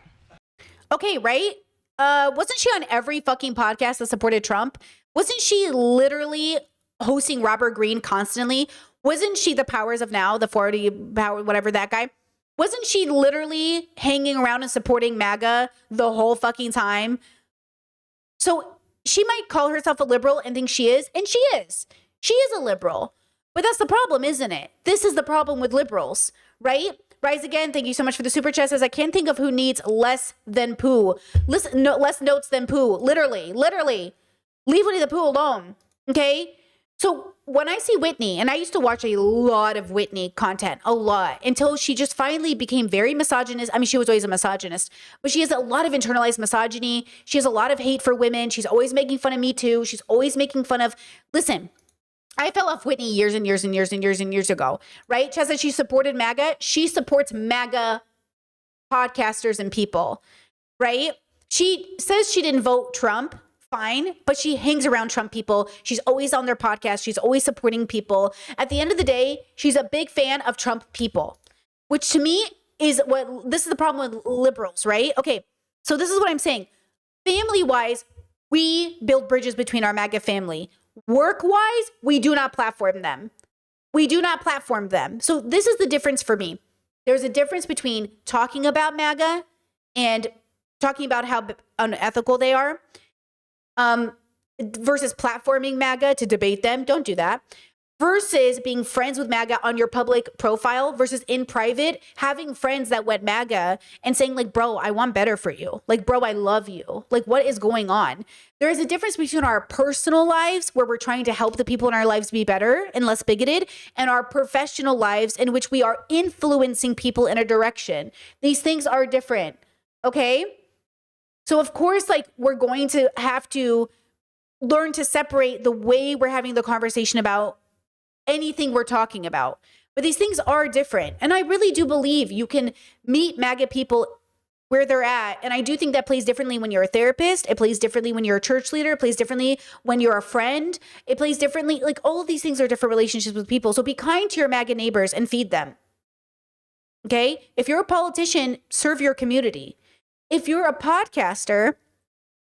Speaker 1: Okay, right? Wasn't she on every fucking podcast that supported Trump? Wasn't she literally hosting Robert Greene constantly? Wasn't she the Powers of Now, the 40 power, whatever that guy? Wasn't she literally hanging around and supporting MAGA the whole fucking time? So she might call herself a liberal and think she is, and she is. She is a liberal. But that's the problem, isn't it? This is the problem with liberals, right? Rise Again, thank you so much for the super chat. Says, I can't think of who needs less than poo. Listen, no, less notes than poo. Literally. Leave Winnie the Pooh alone, okay? So when I see Whitney, and I used to watch a lot of Whitney content, a lot, until she just finally became very misogynist. I mean, she was always a misogynist, but she has a lot of internalized misogyny. She has a lot of hate for women. She's always making fun of Me Too. She's always making fun of, listen, I fell off Whitney years and years ago, right? Chaz said she supported MAGA. She supports MAGA podcasters and people, right? She says she didn't vote Trump. Fine, but she hangs around Trump people. She's always on their podcast. She's always supporting people. At the end of the day, she's a big fan of Trump people, which to me is this is the problem with liberals, right? Okay, so this is what I'm saying. Family-wise, we build bridges between our MAGA family. Work-wise, we do not platform them. So this is the difference for me. There's a difference between talking about MAGA and talking about how unethical they are. Versus platforming MAGA to debate them. Don't do that. Versus being friends with MAGA on your public profile versus in private, having friends that went MAGA and saying like, bro, I want better for you. Like, bro, I love you. Like, what is going on? There is a difference between our personal lives where we're trying to help the people in our lives be better and less bigoted and our professional lives in which we are influencing people in a direction. These things are different. Okay? So of course, like we're going to have to learn to separate the way we're having the conversation about anything we're talking about. But these things are different. And I really do believe you can meet MAGA people where they're at. And I do think that plays differently when you're a therapist. It plays differently when you're a church leader. It plays differently when you're a friend. It plays differently. Like all of these things are different relationships with people. So be kind to your MAGA neighbors and feed them. Okay? If you're a politician, serve your community. If you're a podcaster,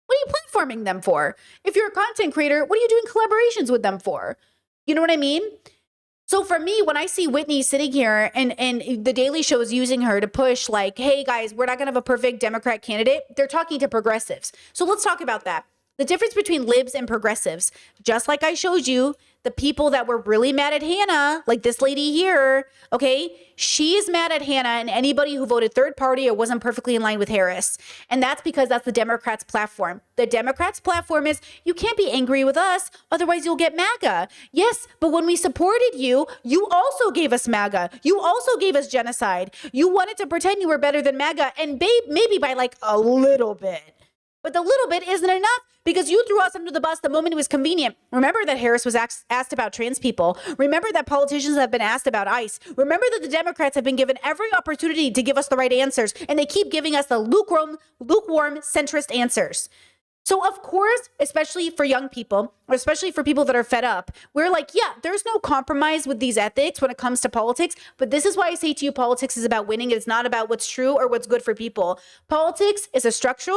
Speaker 1: what are you platforming them for? If you're a content creator, what are you doing collaborations with them for? You know what I mean? So for me, when I see Whitney sitting here and the Daily Show is using her to push like, hey guys, we're not going to have a perfect Democrat candidate. They're talking to progressives. So let's talk about that. The difference between libs and progressives, just like I showed you, the people that were really mad at Hannah, like this lady here, okay, she's mad at Hannah and anybody who voted third party or wasn't perfectly in line with Harris. And that's because that's the Democrats' platform. The Democrats' platform is, you can't be angry with us, otherwise you'll get MAGA. Yes, but when we supported you, you also gave us MAGA. You also gave us genocide. You wanted to pretend you were better than MAGA, and maybe by like a little bit. But the little bit isn't enough because you threw us under the bus the moment it was convenient. Remember that Harris was asked about trans people. Remember that politicians have been asked about ICE. Remember that the Democrats have been given every opportunity to give us the right answers, and they keep giving us the lukewarm, centrist answers. So of course, especially for young people, or especially for people that are fed up, we're like, yeah, there's no compromise with these ethics when it comes to politics. But this is why I say to you, politics is about winning. It's not about what's true or what's good for people. Politics is a structure.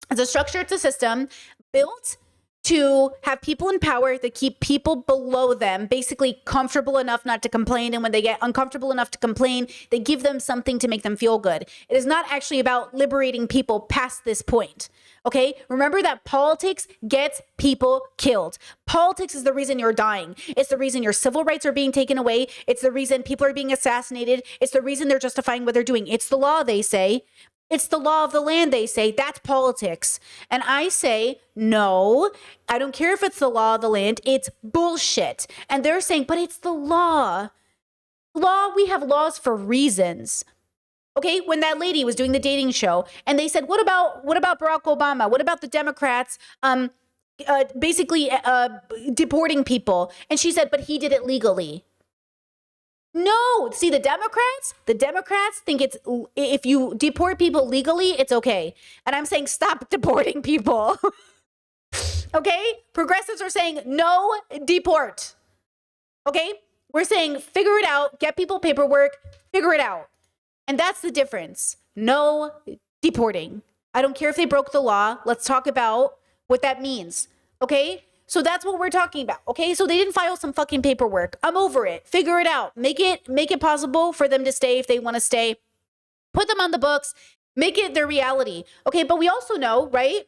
Speaker 1: It's a structure, it's a system built to have people in power that keep people below them basically comfortable enough not to complain. And when they get uncomfortable enough to complain, they give them something to make them feel good. It is not actually about liberating people past this point. Okay? Remember that politics gets people killed. Politics is the reason you're dying. It's the reason your civil rights are being taken away. It's the reason people are being assassinated. It's the reason they're justifying what they're doing. It's the law, they say. It's the law of the land, they say. That's politics. And I say, no, I don't care if it's the law of the land. It's bullshit. And they're saying, but it's the law. We have laws for reasons. Okay, when that lady was doing the dating show and they said, what about Barack Obama? What about the Democrats basically deporting people? And she said, but he did it legally. No, see, the Democrats think it's, if you deport people legally, it's okay. And I'm saying, stop deporting people. Okay? Progressives are saying, no, deport. Okay? We're saying, figure it out, get people paperwork, figure it out. And that's the difference. No deporting. I don't care if they broke the law. Let's talk about what that means. Okay? So that's what we're talking about, okay? So they didn't file some fucking paperwork. I'm over it. Figure it out. Make it possible for them to stay if they want to stay. Put them on the books, make it their reality. Okay, but we also know, right?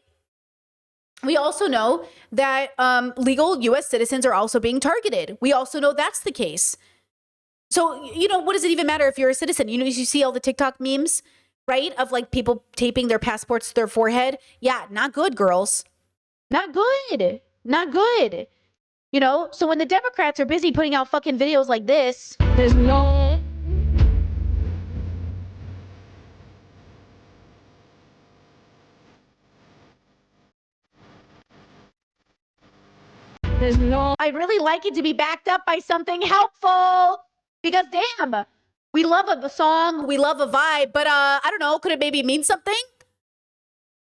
Speaker 1: We also know that legal U.S. citizens are also being targeted. We also know that's the case. So, you know, what does it even matter if you're a citizen? You know, you see all the TikTok memes, right? Of like people taping their passports to their forehead. Yeah, not good, girls. Not good. Not good. You know, so when the Democrats are busy putting out fucking videos like this, there's no... I'd really like it to be backed up by something helpful, because damn, we love a song, we love a vibe, but I don't know, could it maybe mean something?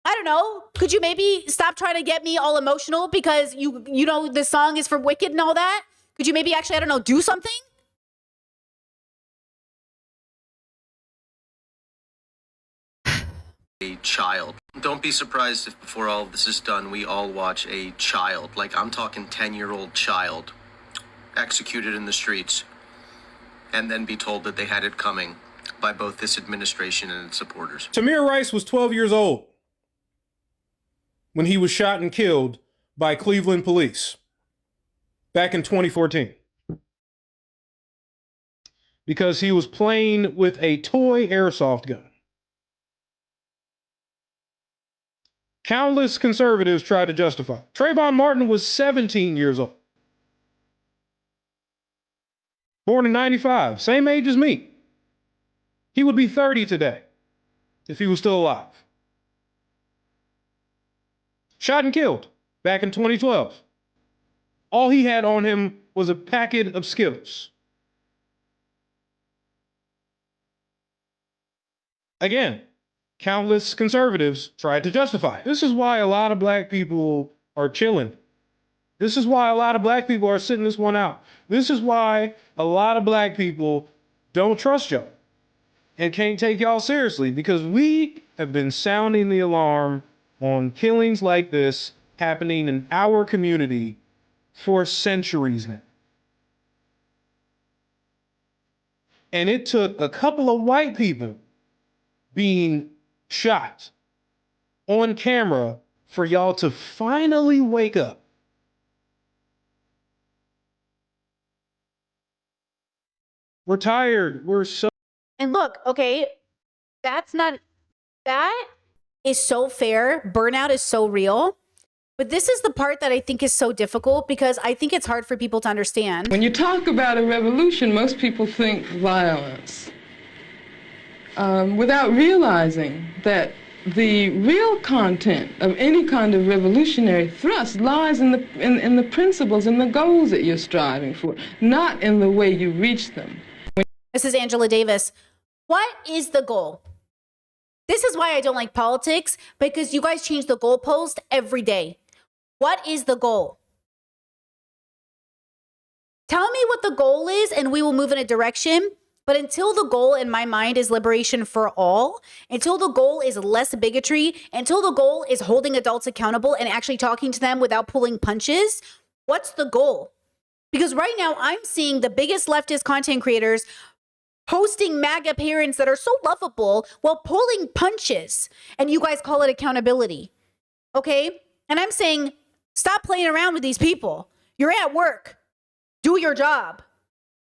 Speaker 1: I don't know. Could you maybe stop trying to get me all emotional because you know the song is for Wicked and all that? Could you maybe actually, I don't know, do something?
Speaker 14: A child. Don't be surprised if before all of this is done, we all watch a child, like I'm talking 10-year-old child, executed in the streets, and then be told that they had it coming by both this administration and its supporters.
Speaker 15: Tamir Rice was 12 years old when he was shot and killed by Cleveland police back in 2014 because he was playing with a toy airsoft gun. Countless conservatives tried to justify it. Trayvon Martin was 17 years old. Born in 95, same age as me. He would be 30 today if he was still alive. Shot and killed back in 2012. All he had on him was a packet of Skittles. Again, countless conservatives tried to justify it. This is why a lot of black people are chilling. This is why a lot of black people are sitting this one out. This is why a lot of black people don't trust y'all and can't take y'all seriously, because we have been sounding the alarm on killings like this happening in our community for centuries now. And it took a couple of white people being shot on camera for y'all to finally wake up. We're tired. We're so...
Speaker 1: And look, okay, that is so fair. Burnout is so real. But this is the part that I think is so difficult, because I think it's hard for people to understand.
Speaker 16: When you talk about a revolution, most people think violence, without realizing that the real content of any kind of revolutionary thrust lies in the principles and the goals that you're striving for, not in the way you reach them.
Speaker 1: This is Angela Davis. What is the goal? This is why I don't like politics, because you guys change the goalpost every day. What is the goal? Tell me what the goal is and we will move in a direction. But until the goal in my mind is liberation for all, until the goal is less bigotry, until the goal is holding adults accountable and actually talking to them without pulling punches, what's the goal? Because right now I'm seeing the biggest leftist content creators hosting MAGA parents that are so lovable while pulling punches, and you guys call it accountability. Okay? And I'm saying, stop playing around with these people. You're at work. Do your job.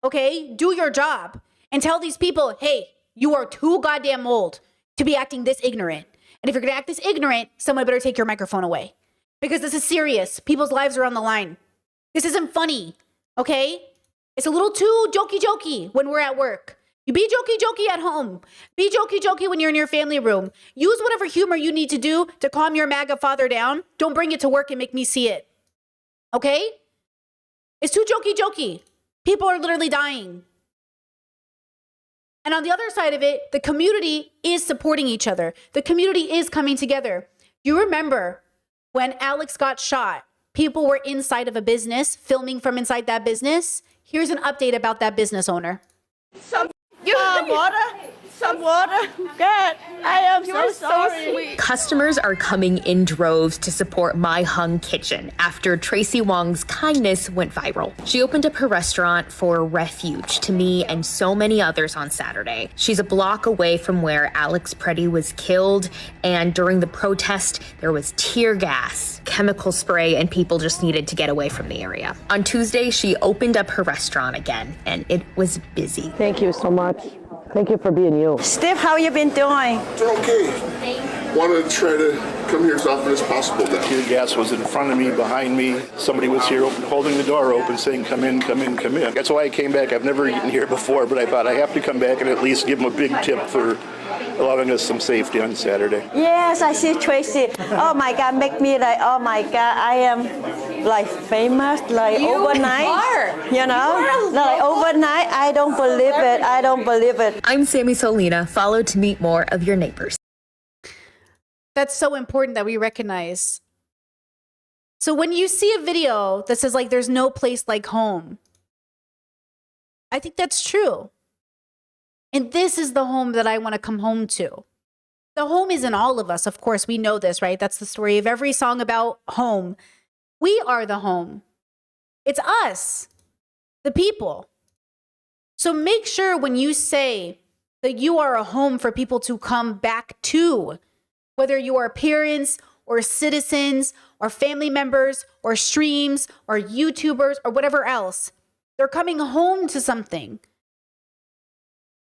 Speaker 1: Okay? Do your job. And tell these people, hey, you are too goddamn old to be acting this ignorant. And if you're going to act this ignorant, someone better take your microphone away. Because this is serious. People's lives are on the line. This isn't funny, okay? It's a little too jokey when we're at work. You be jokey at home. Be jokey when you're in your family room. Use whatever humor you need to do to calm your MAGA father down. Don't bring it to work and make me see it. Okay? It's too jokey. People are literally dying. And on the other side of it, the community is supporting each other. The community is coming together. You remember when Alex got shot, people were inside of a business, filming from inside that business. Here's an update about that business owner.
Speaker 2: Some water. some water. God, I am so sorry.
Speaker 17: Customers are coming in droves to support My Hung Kitchen after Tracy Wong's kindness went viral. She opened up her restaurant for refuge to me and so many others on Saturday. She's a block away from where Alex Preddy was killed, and during the protest, there was tear gas, chemical spray, and people just needed to get away from the area. On Tuesday, she opened up her restaurant again, and it was busy.
Speaker 18: Thank you so much. Thank you for being you.
Speaker 2: Steve, how you been doing?
Speaker 19: Doing okay. Wanted to try to come here as often as possible now.
Speaker 20: Tear gas was in front of me, behind me. Somebody was here holding the door open saying, come in, come in, come in. That's why I came back. I've never eaten here before, but I thought I have to come back and at least give them a big tip for allowing us some safety on Saturday.
Speaker 2: Yes, I see Tracy. Oh my God, make me like, oh my God, I am like famous, like
Speaker 10: You
Speaker 2: overnight.
Speaker 10: are.
Speaker 2: You know, like overnight. I don't believe it. I don't believe it.
Speaker 17: I'm Sammy Solina. Follow to meet more of your neighbors.
Speaker 1: That's so important that we recognize. So when you see a video that says like there's no place like home, I think that's true. And this is the home that I want to come home to. The home is in all of us. Of course, we know this, right? That's the story of every song about home. We are the home. It's us, the people. So make sure when you say that you are a home for people to come back to, whether you are parents or citizens or family members or streams or YouTubers or whatever else, they're coming home to something.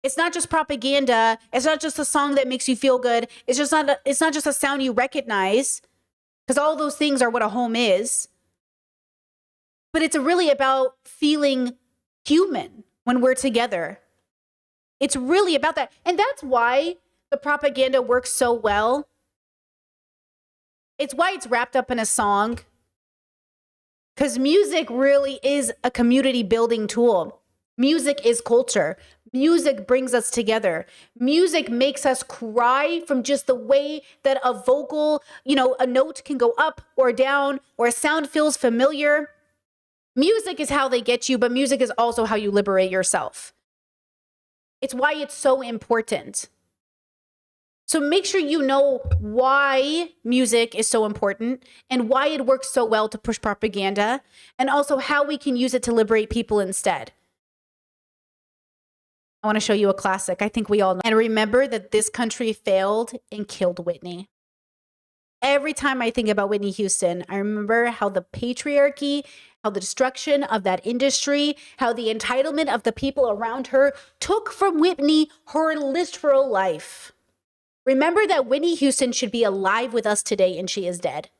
Speaker 1: It's not just propaganda. It's not just a song that makes you feel good. It's not just a sound you recognize, because all those things are what a home is. But it's really about feeling human when we're together. It's really about that. And that's why the propaganda works so well. It's why it's wrapped up in a song. Because music really is a community building tool. Music is culture. Music brings us together. Music makes us cry from just the way that a vocal, a note can go up or down, or a sound feels familiar. Music is how they get you, but music is also how you liberate yourself. It's why it's so important. So make sure you know why music is so important and why it works so well to push propaganda, and also how we can use it to liberate people instead. I want to show you a classic I think we all know. And remember that this country failed and killed Whitney. Every time I think about Whitney Houston, I remember how the patriarchy, how the destruction of that industry, how the entitlement of the people around her took from Whitney her literal life. Remember that Whitney Houston should be alive with us today, and she is dead.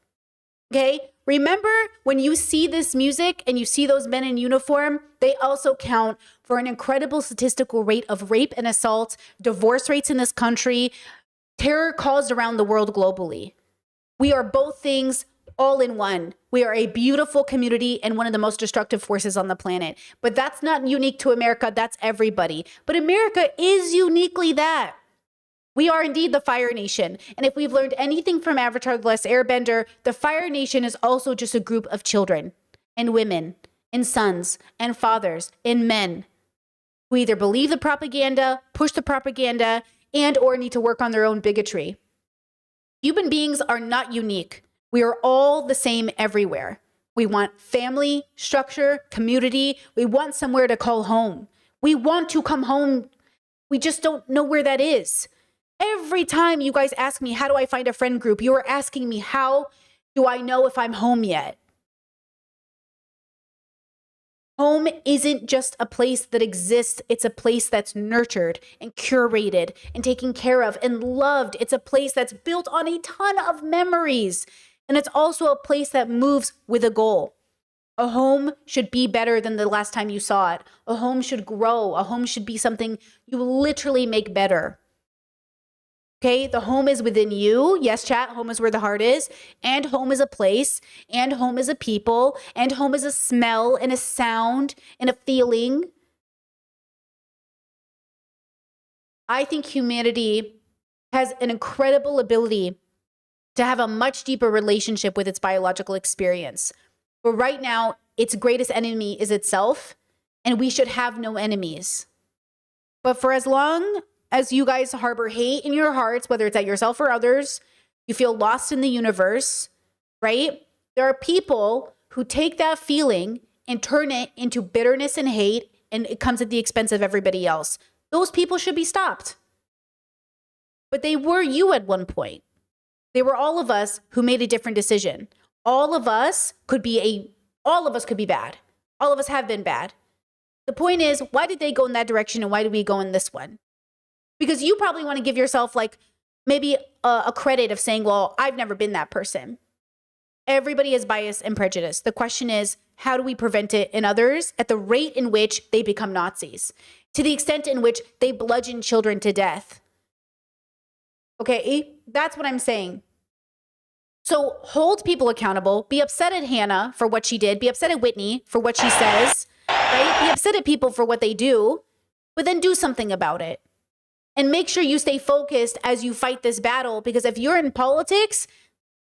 Speaker 1: Okay? Remember, when you see this music and you see those men in uniform, they also count for an incredible statistical rate of rape and assault, divorce rates in this country, terror caused around the world globally. We are both things all in one. We are a beautiful community and one of the most destructive forces on the planet. But that's not unique to America. That's everybody. But America is uniquely that. We are indeed the Fire Nation. And if we've learned anything from Avatar: The Last Airbender, the Fire Nation is also just a group of children and women and sons and fathers and men who either believe the propaganda, push the propaganda, and or need to work on their own bigotry. Human beings are not unique. We are all the same everywhere. We want family, structure, community. We want somewhere to call home. We want to come home. We just don't know where that is. Every time you guys ask me, how do I find a friend group? You are asking me, how do I know if I'm home yet? Home isn't just a place that exists. It's a place that's nurtured and curated and taken care of and loved. It's a place that's built on a ton of memories. And it's also a place that moves with a goal. A home should be better than the last time you saw it. A home should grow. A home should be something you literally make better. Okay, the home is within you. Yes, chat, home is where the heart is. And home is a place. And home is a people. And home is a smell and a sound and a feeling. I think humanity has an incredible ability to have a much deeper relationship with its biological experience. But right now, its greatest enemy is itself, and we should have no enemies. But for as long as you guys harbor hate in your hearts, whether it's at yourself or others, you feel lost in the universe, right? There are people who take that feeling and turn it into bitterness and hate, and it comes at the expense of everybody else. Those people should be stopped. But they were you at one point. They were all of us who made a different decision. All of us could be bad. All of us have been bad. The point is, why did they go in that direction and why did we go in this one? Because you probably want to give yourself like maybe a credit of saying, well, I've never been that person. Everybody is biased and prejudice. The question is, how do we prevent it in others at the rate in which they become Nazis? To the extent in which they bludgeon children to death. Okay, that's what I'm saying. So hold people accountable. Be upset at Hannah for what she did. Be upset at Whitney for what she says. Right? Be upset at people for what they do. But then do something about it. And make sure you stay focused as you fight this battle. Because if you're in politics,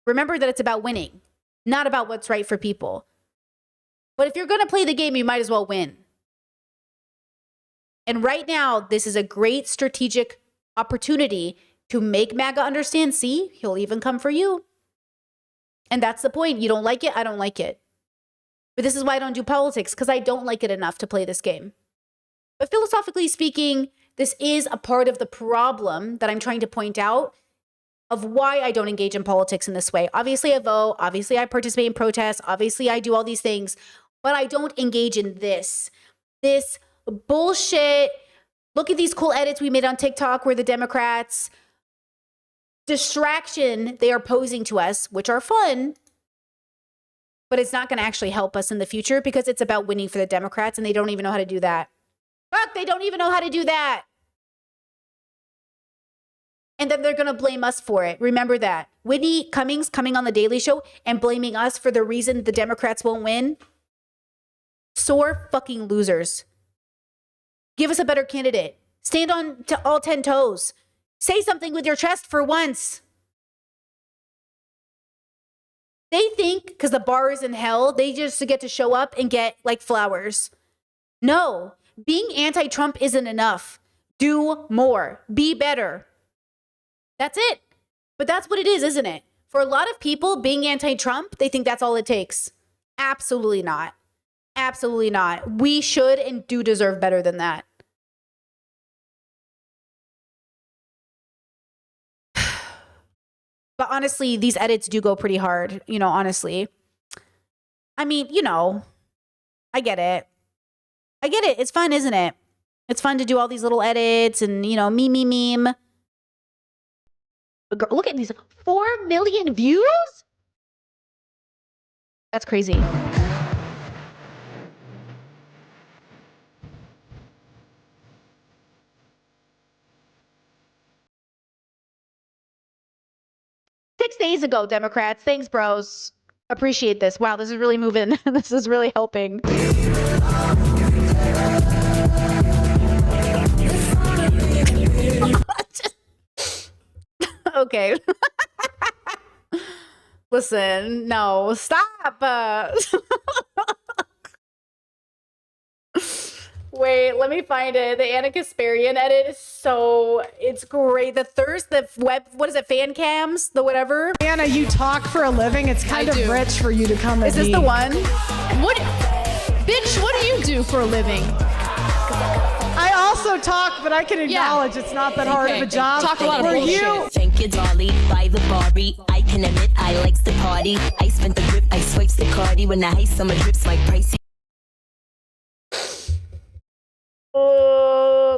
Speaker 1: remember that it's about winning, not about what's right for people. But if you're going to play the game, you might as well win. And right now, this is a great strategic opportunity to make MAGA understand, see, he'll even come for you. And that's the point. You don't like it, I don't like it. But this is why I don't do politics, because I don't like it enough to play this game. But philosophically speaking, this is a part of the problem that I'm trying to point out of why I don't engage in politics in this way. Obviously, I vote. Obviously, I participate in protests. Obviously, I do all these things. But I don't engage in this bullshit. Look at these cool edits we made on TikTok where the Democrats distraction they are posing to us, which are fun, but it's not going to actually help us in the future because it's about winning for the Democrats and they don't even know how to do that. Fuck, they don't even know how to do that. And then they're going to blame us for it. Remember that. Whitney Cummings coming on the Daily Show and blaming us for the reason the Democrats won't win. Sore fucking losers. Give us a better candidate. Stand on to all 10 toes. Say something with your chest for once. They think because the bar is in hell, they just get to show up and get like flowers. No, being anti-Trump isn't enough. Do more. Be better. That's it. But that's what it is, isn't it? For a lot of people, being anti-Trump, they think that's all it takes. Absolutely not. Absolutely not. We should and do deserve better than that. But honestly, these edits do go pretty hard, honestly. I mean, I get it. I get it. It's fun, isn't it? It's fun to do all these little edits and, meme. But girl, look at these 4 million views. That's crazy. Six days ago, Democrats. Thanks, bros. Appreciate this. Wow, this is really moving. This is really helping. Okay. Listen, no, stop. Wait, let me find it. The Anna Kasparian edit is it's great. What is it, fan cams, the whatever?
Speaker 21: Anna, you talk for a living. It's kind of rich for you to come at me.
Speaker 1: Is this the one?
Speaker 21: Bitch, what do you do for a living? I also talk, but I can acknowledge it's not that hard of a job.
Speaker 22: Talk a lot of bullshit. Thank you, Dolly. By the Barbie, I can admit I likes to party. I spent the grip, I swipes the cardi when the high summer drips like pricey.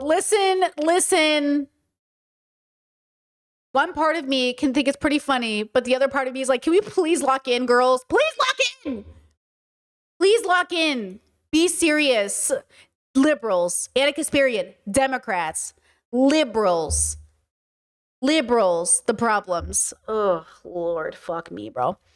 Speaker 1: Listen. One part of me can think it's pretty funny, but the other part of me is like, can we please lock in, girls? Please lock in. Please lock in. Be serious. Liberals, Anna Kasparian, Democrats, liberals, the problems. Oh, Lord, fuck me, bro.